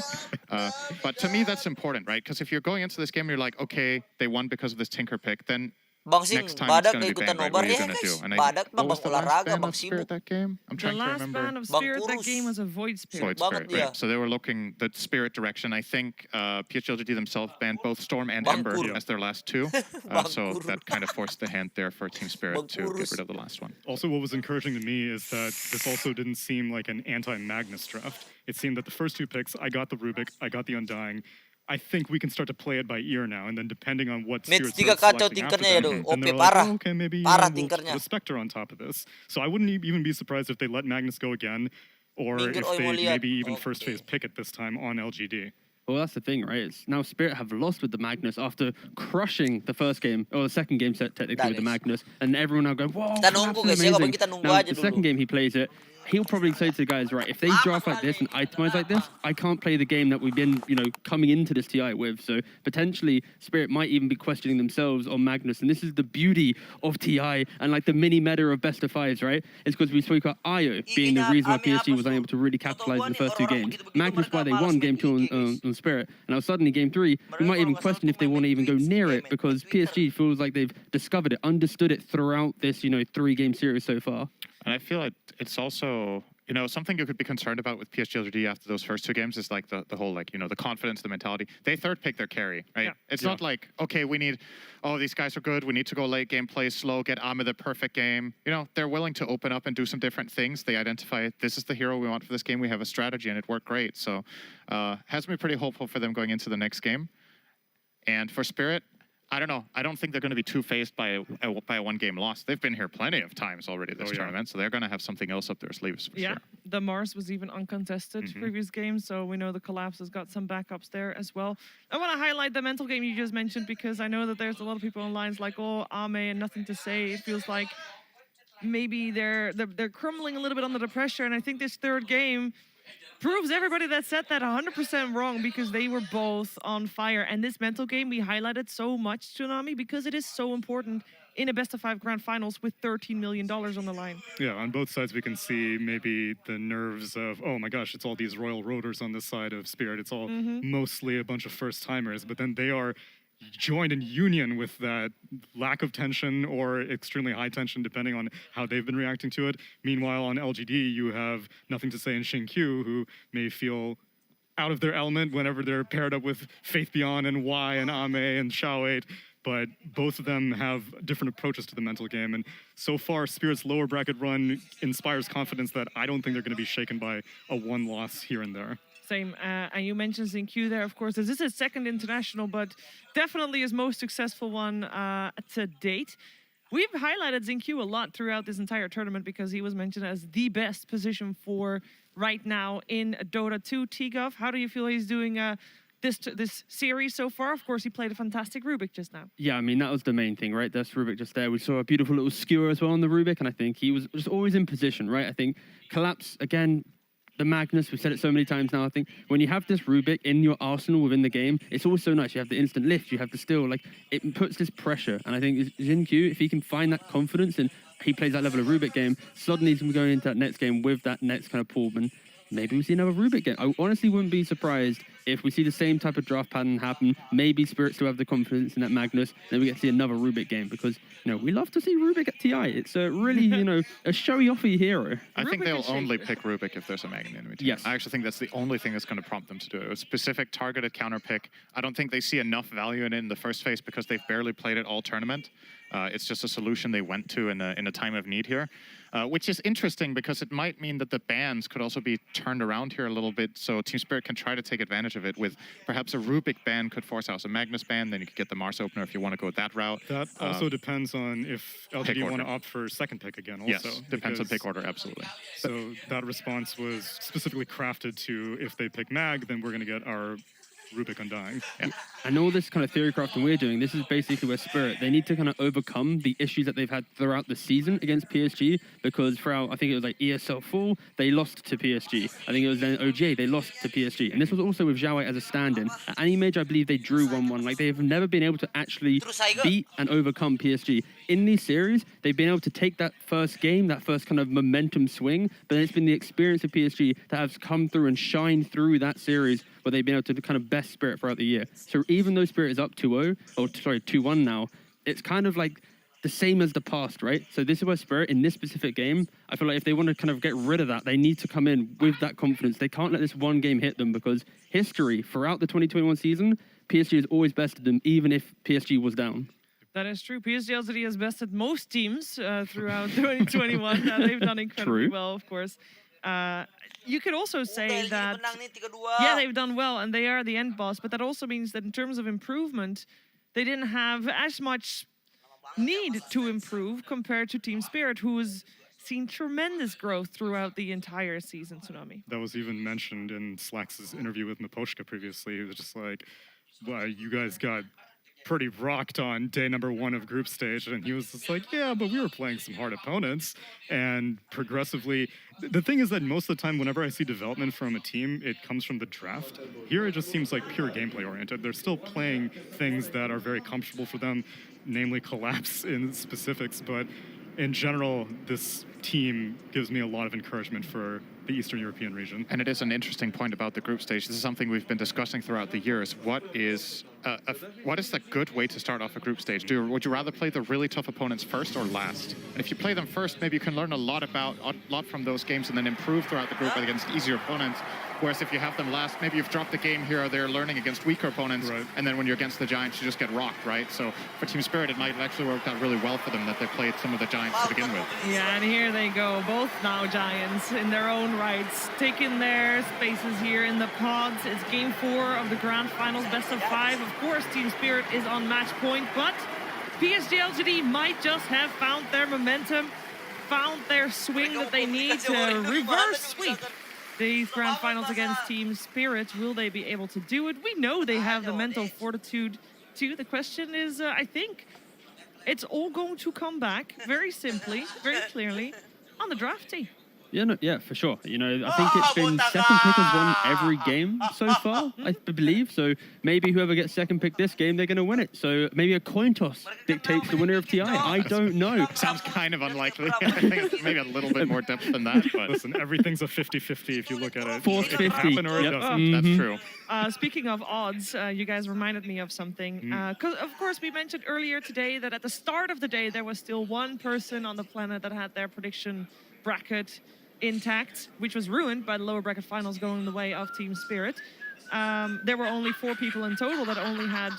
But to me, that's important, right? Because if you're going into this game, you're like, okay, they won because of this Tinker pick, then Bang Sing, next time it's badak going to be ikutan banned, right? nobar What are you ya going to guys. do? And Badak what bang was the last olahraga, ban bang of sibuk. Spirit that game? I'm The trying to last remember. ban of Bang Spirit that kurus. game was a Void Spirit. Void banget Spirit, dia. right? So they were looking the Spirit direction. I think PSG themselves banned both Storm and Bang Ember kurus. as their last two. Bang So kurus. that kind of forced the hand there for Team Spirit Bang to get kurus. rid of the last one. Also, what was encouraging to me is that this also didn't seem like an anti-Magnus draft. It seemed that the first two picks, I got the Rubik, I got the Undying. I think we can start to play it by ear now, and then depending on what Mid Spirits 3 start kacau selecting after Tinkernya ya, that, Dul. then OP they're parah. like, oh, okay, maybe Parah we'll Tinkernya. put a Spectre on top of this. So I wouldn't even be surprised if they let Magnus go again, or Minggir, if oi, they mau lihat. maybe even Okay. first phase pick it this time on LGD. Well, that's the thing, right? It's now Spirit have lost with the Magnus after crushing the first game, or the second game set technically with the guys. Magnus, and everyone now going, whoa, Kita Collapse nunggu is guys ya, amazing. kita nunggu Now, aja the dulu. second game he plays it, he'll probably say to the guys, right, if they draft like this and itemize like this, I can't play the game that we've been, coming into this TI with. So potentially Spirit might even be questioning themselves on Magnus. And this is the beauty of TI and like the mini meta of best of fives, right? It's because we spoke about Io being the reason why PSG was unable to really capitalize in the first two games. Magnus, why they won game 2 on Spirit. And now suddenly game 3, we might even question if they want to even go near it because PSG feels like they've discovered it, understood it throughout this, 3-game series so far. And I feel like it's also, something you could be concerned about with PSG LGD after those first two games is like the whole, the confidence, the mentality. They third pick their carry, right? Yeah. It's not like, okay, these guys are good. We need to go late game, play slow, get Ame the perfect game. They're willing to open up and do some different things. They identify, this is the hero we want for this game. We have a strategy and it worked great. So has me pretty hopeful for them going into the next game. And for Spirit, I don't know. I don't think they're going to be too phased by a one-game loss. They've been here plenty of times already this tournament, so they're going to have something else up their sleeves for sure. The Mars was even uncontested previous game, so we know the Collapse has got some backups there as well. I want to highlight the mental game you just mentioned because I know that there's a lot of people on lines like, oh, Ame and nothing to say. It feels like maybe they're crumbling a little bit under the pressure, and I think this third game proves everybody that said that 100% wrong because they were both on fire. And this mental game we highlighted so much, Tsunami, because it is so important in a best-of-5 grand finals with $13 million on the line. Yeah, on both sides we can see maybe the nerves of, oh my gosh, it's all these Royal Roaders on this side of Spirit. It's all mostly a bunch of first-timers, but then they are joined in union with that lack of tension or extremely high tension, depending on how they've been reacting to it. Meanwhile, on LGD, you have nothing to say in Q, who may feel out of their element whenever they're paired up with Faith Beyond and Y and Ame and Shao8. But both of them have different approaches to the mental game. And so far, Spirit's lower bracket run inspires confidence that I don't think they're going to be shaken by a one loss here and there. Same. And you mentioned Q there, of course. This is his second international, but definitely his most successful one to date. We've highlighted Q a lot throughout this entire tournament because he was mentioned as the best position for right now in Dota 2. T-Gov, how do you feel he's doing this series so far? Of course, he played a fantastic Rubik just now. Yeah, I mean, that was the main thing, right? That's Rubik just there. We saw a beautiful little skewer as well on the Rubik, and I think he was just always in position, right? I think Collapse, again, the Magnus, we've said it so many times now, I think when you have this Rubik in your arsenal within the game, it's always so nice. You have the instant lift, you have the steal, like it puts this pressure. And I think Q, if he can find that confidence and he plays that level of Rubik game, suddenly he's going to be going into that next game with that next kind of pullman. Maybe we see another Rubik game. I honestly wouldn't be surprised if we see the same type of draft pattern happen. Maybe Spirit still have the confidence in that Magnus, then we get to see another Rubik game because, we love to see Rubik at TI. It's a really, a showy-offy hero. I think they'll only pick Rubik if there's a Magnet in between. Yes. I actually think that's the only thing that's going to prompt them to do it. A specific targeted counter pick. I don't think they see enough value in it in the first phase because they've barely played it all tournament. It's just a solution they went to in a time of need here, which is interesting because it might mean that the bans could also be turned around here a little bit, so Team Spirit can try to take advantage of it with perhaps a Rubik ban could force out a Magnus ban, then you could get the Mars opener if you want to go that route. That also depends on if LGD want to opt for second pick again also. Yes, depends on pick order, absolutely. So that response was specifically crafted to, if they pick Mag, then we're going to get our Rubik Undying. Yeah. And all this kind of theory crafting we're doing, this is basically where Spirit, they need to kind of overcome the issues that they've had throughout the season against PSG, because throughout, I think it was like ESL Full, they lost to PSG. I think it was then OGA, they lost to PSG. And this was also with Xiaowei as a stand-in. At Any Major, I believe they drew 1-1. Like, they've never been able to actually beat and overcome PSG. In these series, they've been able to take that first game, that first kind of momentum swing, but it's been the experience of PSG that has come through and shined through that series where they've been able to kind of best Spirit throughout the year. So even though Spirit is up 2-0, or sorry, 2-1 now, it's kind of like the same as the past, right? So this is where Spirit, in this specific game, I feel like if they want to kind of get rid of that, they need to come in with that confidence. They can't let this one game hit them, because history, throughout the 2021 season, PSG has always bested them, even if PSG was down. That is true. PSG LGD has bested most teams throughout 2021. They've done incredibly well, of course. You could also say that, yeah, they've done well and they are the end boss, but that also means that in terms of improvement, they didn't have as much need to improve compared to Team Spirit, who has seen tremendous growth throughout the entire season, Tsunami. That was even mentioned in Slax's interview with Miposhka previously. He was just like, well, you guys got pretty rocked on day number 1 of group stage, and he was just like, yeah, but we were playing some hard opponents, and progressively, the thing is that most of the time whenever I see development from a team, it comes from the draft. Here it just seems like pure gameplay oriented. They're still playing things that are very comfortable for them, namely collapse in specifics, but in general, this team gives me a lot of encouragement for the Eastern European region. And it is an interesting point about the group stage. This is something we've been discussing throughout the years. What is the good way to start off a group stage? Would you rather play the really tough opponents first or last? And if you play them first, maybe you can learn a lot from those games and then improve throughout the group against easier opponents. Whereas if you have them last, maybe you've dropped the game here or there learning against weaker opponents, right, and then when you're against the Giants, you just get rocked, right? So for Team Spirit, it might have actually worked out really well for them that they played some of the Giants to begin with. Yeah, and here they go, both now Giants in their own rights, taking their spaces here in the pods. It's game 4 of the grand finals, best of 5. Of course, Team Spirit is on match point, but PSG LGD might just have found their momentum, found their swing that they need to reverse sweep these grand finals against Team Spirit. Will they be able to do it? We know they have the mental fortitude to. The question is, I think it's all going to come back very simply, very clearly on the draft tee. Yeah, no, yeah, for sure. You know, I think it's been second pick has won every game so far, I believe. So maybe whoever gets second pick this game, they're going to win it. So maybe a coin toss dictates the winner of TI. I don't know. Sounds kind of unlikely. I think it's maybe a little bit more depth than that. But listen, everything's a 50-50 if you look at it. Fourth 50. Happen or it doesn't. That's true. Speaking of odds, you guys reminded me of something. Because, of course, we mentioned earlier today that at the start of the day, there was still one person on the planet that had their prediction bracket intact, which was ruined by the lower bracket finals going the way of Team Spirit. There were only 4 people in total that only had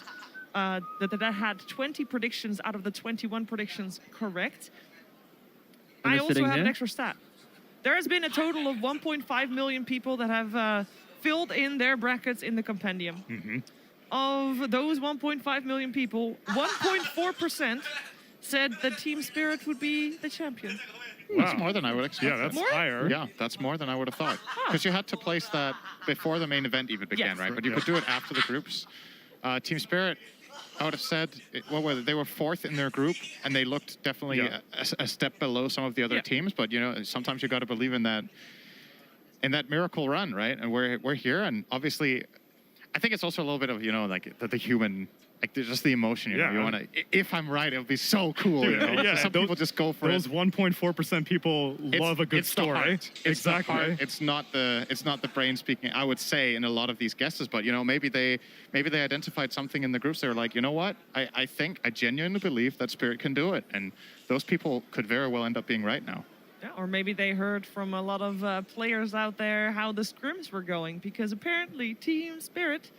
that had 20 predictions out of the 21 predictions correct. I also have an extra stat. There has been a total of 1.5 million people that have filled in their brackets in the compendium. Of those 1.5 million people, 1.4% said that Team Spirit would be the champion. Wow. That's more than I would expect. Yeah, that's higher. Yeah, that's more than I would have thought. Because you had to place that before the main event even began, right? But you could do it after the groups. Team Spirit, I would have said, what were they? They were 4th in their group, and they looked definitely a step below some of the other teams. But, you know, sometimes you got to believe in that miracle run, right? And we're here, and obviously, I think it's also a little bit of, you know, like the human, like there's just the emotion, you know, you want to, if I'm right, it'll be so cool, you know? Yeah, so some people just go for those it. Those 1.4% people love a good story. Exactly. It's not the brain speaking, I would say, in a lot of these guesses, but, you know, maybe they identified something in the groups. They were like, you know what, I genuinely believe that Spirit can do it. And those people could very well end up being right now. Yeah, or maybe they heard from a lot of players out there how the scrims were going, because apparently Team Spirit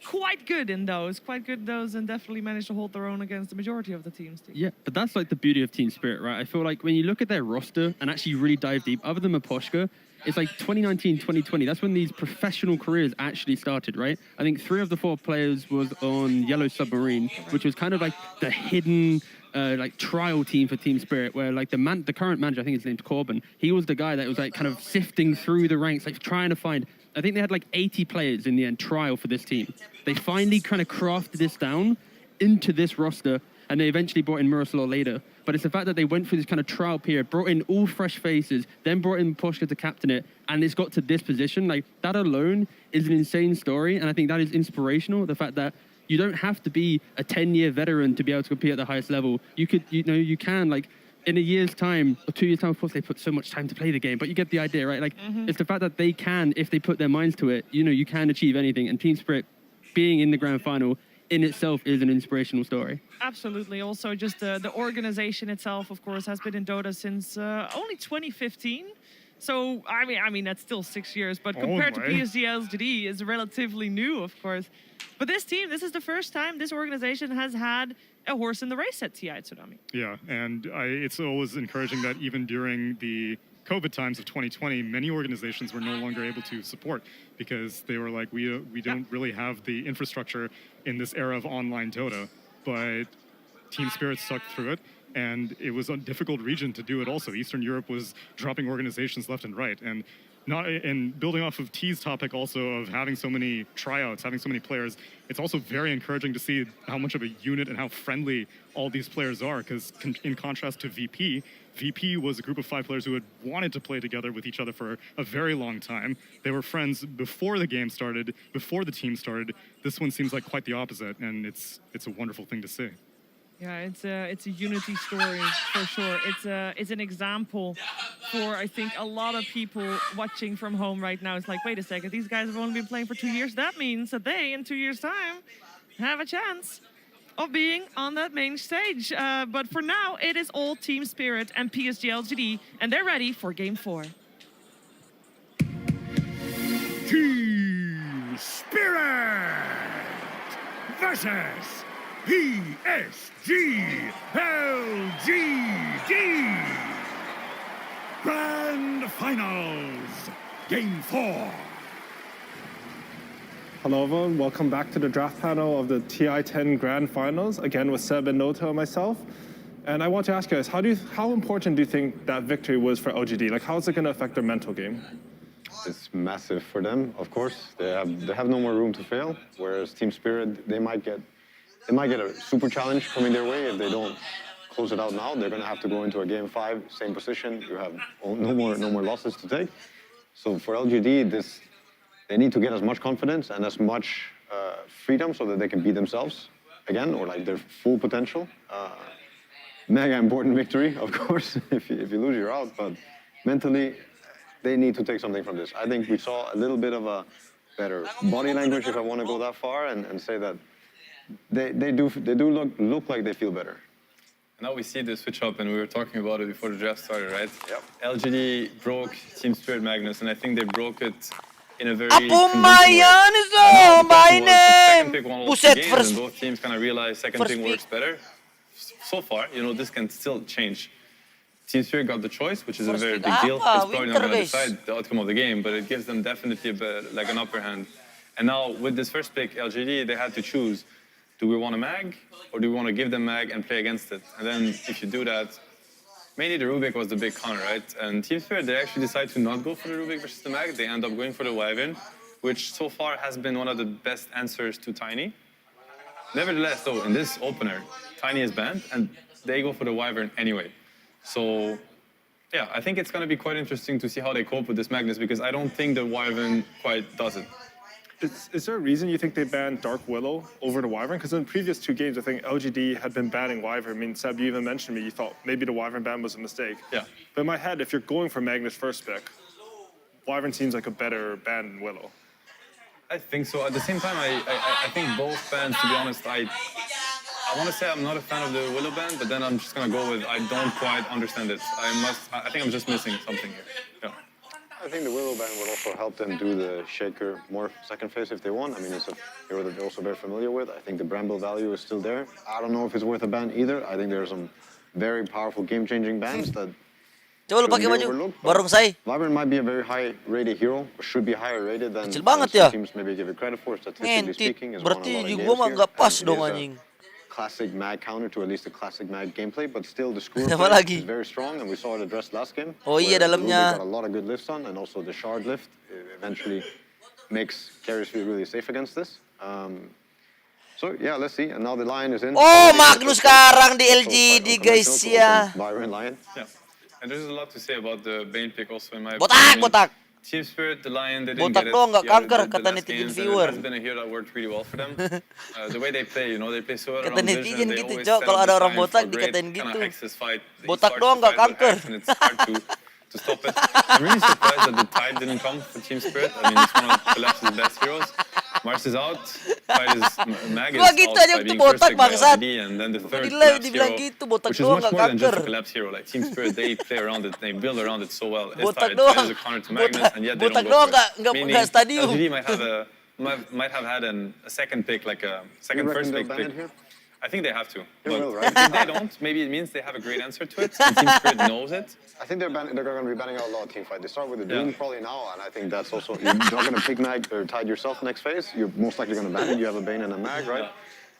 quite good in those, and definitely managed to hold their own against the majority of the teams. Yeah, but that's like the beauty of Team Spirit, right? I feel like when you look at their roster and actually really dive deep, other than Maposhka, it's like 2019, 2020. That's when these professional careers actually started, right? I think 3 of the 4 players was on Yellow Submarine, which was kind of like the hidden like trial team for Team Spirit, where like the current manager, I think his name's Corbin, he was the guy that was like kind of sifting through the ranks, like trying to find. I think they had like 80 players in the end trial for this team. They finally kind of crafted this down into this roster, and they eventually brought in Miroslav later. But it's the fact that they went through this kind of trial period, brought in all fresh faces, then brought in Poshka to captain it, and it's got to this position. Like, that alone is an insane story, and I think that is inspirational. The fact that you don't have to be a 10-year veteran to be able to compete at the highest level. You can, like, in a year's time or 2 years' time, of course, they put so much time to play the game, but you get the idea, right? Like, it's the fact that they can, if they put their minds to it, you can achieve anything. And Team Spirit being in the grand final in itself is an inspirational story. Absolutely. Also, just the organization itself, of course, has been in Dota since only 2015. So, I mean, that's still 6 years, but compared to PSG LGD, is relatively new, of course. But this team, this is the first time this organization has had a horse in the race at TI Tsunami. Yeah, and it's always encouraging that even during the COVID times of 2020, many organizations were no longer able to support because they were like, we don't really have the infrastructure in this era of online Dota. But Team Spirit stuck through it, and it was a difficult region to do it also. Eastern Europe was dropping organizations left and right. And building off of T's topic also of having so many tryouts, having so many players, it's also very encouraging to see how much of a unit and how friendly all these players are, because in contrast to VP was a group of 5 players who had wanted to play together with each other for a very long time. They were friends before the game started, before the team started. This one seems like quite the opposite, and it's a wonderful thing to see. Yeah, it's a unity story for sure. It's an example for, I think, a lot of people watching from home right now. It's like, wait a second, these guys have only been playing for 2 years. That means that they, in 2 years' time, have a chance of being on that main stage. But for now, it is all Team Spirit and PSG LGD, and they're ready for Game 4. Team Spirit versus PSG LGD. Grand Finals, Game 4. Hello everyone, welcome back to the draft panel of the TI10 Grand Finals, again with Seb and Dota and myself. And I want to ask you guys, how important do you think that victory was for LGD? Like, how is it going to affect their mental game? It's massive for them, of course. They have no more room to fail, whereas Team Spirit, they might get a super challenge coming their way if they don't close it out now. They're going to have to go into a Game 5, same position. You have no more losses to take. So for LGD, they need to get as much confidence and as much freedom so that they can be themselves again, or like their full potential. Mega important victory, of course. If you lose, you're out. But mentally, they need to take something from this. I think we saw a little bit of a better body language, if I want to go that far, and say that they do look like they feel better. Now we see the switch up, and we were talking about it before the draft started, right? Yep. LGD broke Team Spirit Magnus, and I think they broke it in a very Mayan is my name. Buset, and both teams kind of realized second pick works better. So far, this can still change. Team Spirit got the choice, which is a very big deal. It's probably not going to decide the outcome of the game, but it gives them definitely like an upper hand. And now with this first pick, LGD, they had to choose. Do we want a mag, or do we want to give them mag and play against it? And then if you do that, mainly the Rubik was the big con, right? And Team Spirit, they actually decide to not go for the Rubik versus the mag. They end up going for the Wyvern, which so far has been one of the best answers to Tiny. Nevertheless, though, in this opener, Tiny is banned, and they go for the Wyvern anyway. So, yeah, I think it's going to be quite interesting to see how they cope with this Magnus, because I don't think the Wyvern quite does it. Is there a reason you think they banned Dark Willow over the Wyvern? Because in the previous 2 games, I think LGD had been banning Wyvern. I mean, Seb, you even mentioned me, you thought maybe the Wyvern ban was a mistake. Yeah. But in my head, if you're going for Magnus first pick, Wyvern seems like a better ban than Willow. I think so. At the same time, I think both bans, to be honest, I want to say I'm not a fan of the Willow ban, but then I'm just going to go with I don't quite understand it. I think I'm just missing something here. Yeah. I think the Willow ban would also help them do the Shaker more second phase if they want. I mean, it's a hero that they're also very familiar with. I think the Bramble value is still there. I don't know if it's worth a ban either. I think there are some very powerful game-changing bans that Coba lu pakai baju. Barong saya. Wyvern might be a very high-rated hero, or should be higher rated than Kecil banget some ya. teams maybe give it credit for. Statistically speaking, is Berarti won a lot of gua games mah here, nggak pas and it dong is a anjing. classic mag counter to at least the classic mag gameplay, but still the screw Apa lagi? is very strong, and we saw it addressed last game. Oh iya, where dalamnya. Ruby got a lot of good lifts on, and also the shard lift eventually makes carries feel really safe against this. So yeah, let's see. And now the Lion is in. Oh, Magnus sekarang di LGD guys ya. Byron Lion. Yeah. And there's a lot to say about the Bane pick also in my Botak, opinion. botak. Team Spirit, the Lion, they didn't Botak get it. doang, nggak Yeah, kanker, the kata last netizen games, and viewer. It has been a hero that worked really well for them. The way they play, you know, they play so well Kata around netizen vision. They gitu, always Cok, set kalau up ada the orang time botak for great dikatain kind gitu. of hexes fight. They Botak start doang, to nggak fight with kanker. hex, and it's hard to stop it. I'm really surprised that the Tide didn't come for Team Spirit. I mean, it's one of Collapse's best heroes. Mars is out, Tide is Mag is Gua out gitu aja by itu being botak, first pick by bangsat. LGD, and then the third Di live Collapse dibilang hero, gitu, botak which is doang much nggak more than just kanker. a Collapse hero. Like Team Spirit, they play around it, they build around it so well. It's Botak Tide, doang. Tide is a counter to Magnus, and yet they Botak don't doang go for it. nggak stadium. LGD might have had a second pick, like a second first pick. I think they have to. But will, right? if they don't, maybe it means they have a great answer to it. And Team Spirit knows it. I think they're going to be banning out a lot of team fight. They start with the Doom probably now, and I think that's also, you're not going to pick Mag or Tide yourself next phase. You're most likely going to ban it. You have a Bane and a Mag, right?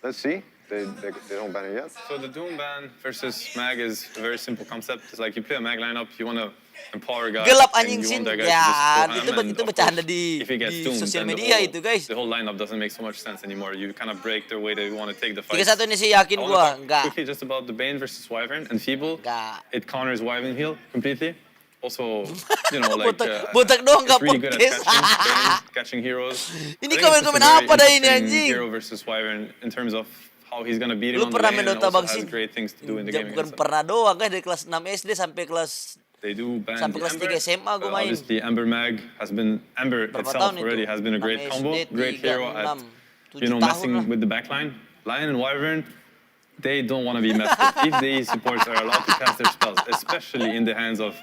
Let's see. They don't ban it yet. So the Doom ban versus Mag is a very simple concept. It's like you play a Mag lineup, you want to empower a guy. Gelap and anjing you sin. want that guy Ya, to just go ham, itu and of bercanda course, di if he gets doomed, sosial then media itu guys. the whole lineup doesn't make so much sense anymore. You kind of break the way they want to take the fight. 3-1 ini sih yakin I gua, wanna talk enggak. quickly just about the Bane versus Wyvern and Feeble. Enggak. It counters Wyvern heal completely. Also, you know, like botak doang it's nggak really good at podcast. catching heroes. Ini I think komen-komen it's just a very apa dah ini, interesting anjing? Hero versus Wyvern in terms of how he's gonna beat him Lu on the pernah lane main and Dota also Bang has Sin? great things to do in the game Bukan against him. pernah doang guys, dari kelas 6 SD sampai kelas They do ban sampai the kelas Ember. 3 SMA gua main. Obviously, Ember Mag has been Ember Berapa itself tahun already itu? has been a great 6 combo, SD, great 3, hero at 6, 7 tahun messing lah. with the backline. Lion and Wyvern, they don't want to be messed with. If the supports are allowed to cast their spells, especially in the hands of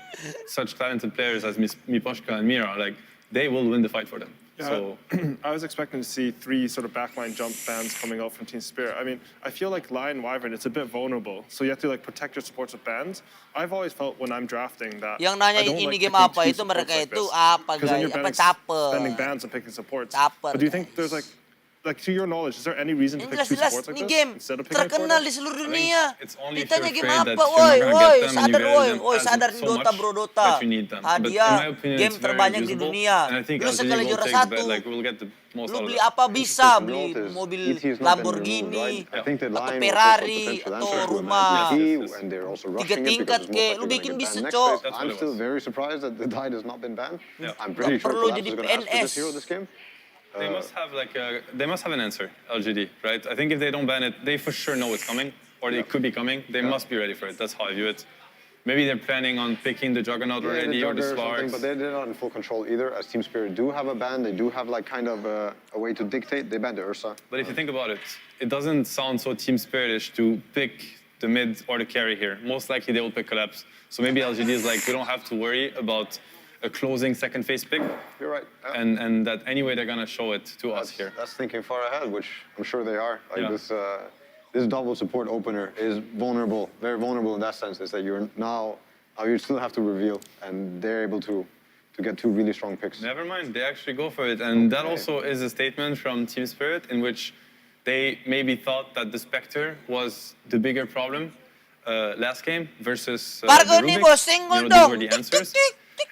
such talented players as Miposhka and Mira, like they will win the fight for them. Yeah, So I was expecting to see 3 sort of backline jump bans coming out from Team Spirit. I mean, I feel like Lion Wyvern, it's a bit vulnerable. So you have to like protect your supports with bans. I've always felt when I'm drafting that Yang nanya I don't ini like game picking apa 2 itu supports mereka like itu this. apa 'Cause then guys? you're Apa spending caper? bans and picking supports. Caper, But do you think guys. there's like to your knowledge, is there any reason to Ini pick 2 jelas-jelas supports like ini this game instead of picking terkenal di supports? seluruh I think dunia. it's only if Ditanya you're game afraid apa, that you're woi, not gonna woi, get them and sadar, you woi, value them woi, as sadar so Dota much bro, Dota. that you need them. But in my Hadiah, opinion, game it's very terbanyak di usable, dunia. and I think Lu LGD sekali will juara take the satu, bet, like we'll get the most lu out of beli it. apa bisa, The beli result is mobil ET has not been Lamborghini, removed, right? I think the atau Lion was also Ferrari, potential atau answer to a rumah. Mag Yes, ET, yes. and they're also 3 rushing it tingkat because it's ke, most lu likely bikin going to bisa, get banned next Cok. phase. That's what I'm it still was. very surprised that the Tide has not been banned. Yeah. I'm pretty Nggak sure perlu Collapse jadi is going to ask for PNS. this hero this game. They must have an answer, LGD, right? I think if they don't ban it, they for sure know it's coming, or it could be coming. They must be ready for it. That's how I view it. Maybe they're planning on picking the Juggernaut Yeah, already or the Jugger or something, Sparks. but they're not in full control either. As Team Spirit do have a ban, they do have like kind of a way to dictate. They banned the Ursa. But if you think about it, it doesn't sound so Team Spiritish to pick the mid or the carry here. Most likely they will pick Collapse. So maybe LGD is like, we don't have to worry about a closing second phase pick. You're right. Yeah. And that anyway they're gonna show it to us here. That's thinking far ahead, which I'm sure they are. Like Yeah. this double support opener is vulnerable, very vulnerable in that sense. Is that you're now you still have to reveal, and they're able to get 2 really strong picks. Never mind, they actually go for it. And that also is a statement from Team Spirit in which they maybe thought that the Spectre was the bigger problem last game versus the Margo nih, Rubik. bos, single You know, dong. these were the answers.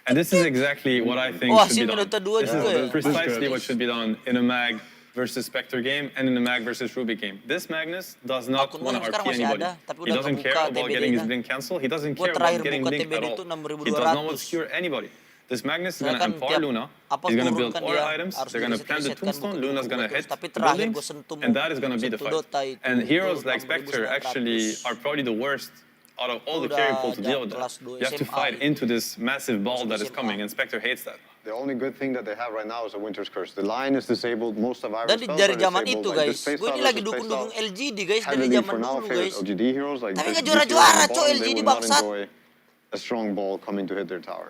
And this is exactly what I think Wah, should be single done. Dota 2 This juga ya. is precisely what should be done in a Mag versus Spectre game and in a Mag versus Rubik game. This Magnus does not Akun want gua to sekarang RP masih anybody. ada, tapi He udah doesn't kebuka care about getting his TBD-nya. blink cancel. He doesn't Gua care terakhir about getting buka blinked at TBD all. itu 6.200. He does not want to secure anybody. This Magnus is going to Kan empower tiap Luna. apa He's going to turun build kan all dia items. harus They're going to plant the di-reset-reset kan, tombstone. buku-buku Luna's going to terus. hit Tapi the terakhir buildings. gua sentuh And that is going to be the sentuh fight. Dota itu, And heroes itu like Spectre 6.900. actually are probably the worst out of all the Udah carry pool to deal with kelas that. 2 You have to SMA fight gitu. into this massive ball that is SMA. coming, and Spectre hates that. The only good thing that they have right now is a Winter's Curse. The Lion is disabled. Most of our Dan spells dari are zaman disabled. itu Like, guys, this playstyle gue ini versus lagi dukung-dukung playstyle LGD guys dari heavily zaman for now dulu favors guys. LGD heroes. Like Tapi this nggak these heroes juara-juara, on the Cok, bottom, LGD they would not bangsat. enjoy a strong ball coming to hit their tower.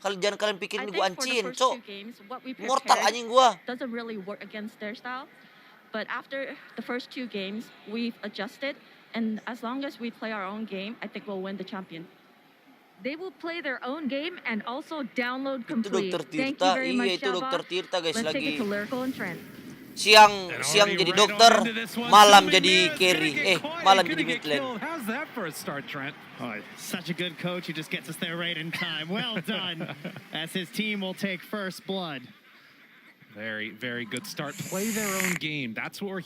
Jangan kalian pikirin I gua think for the ancin, first cok. two games, what we Mortal prepared anjing gua. doesn't really work against their style. But after the first two games, we've adjusted, and as long as we play our own game, I think we'll win the champion. They will play their own game and also download Itu complete. Dokter Thank you Tirta, very iya much, itu Dokter Shalba. Tirta guys Let's take it lagi to Lyrical and Trent. siang jadi dokter, malam jadi carry, malam jadi mid lane. How's that for a start, Trent? Oh, such a good coach. He just gets us there right in time. Well done. As his team will take first blood. Very, very good start. Play their own game. That's what we're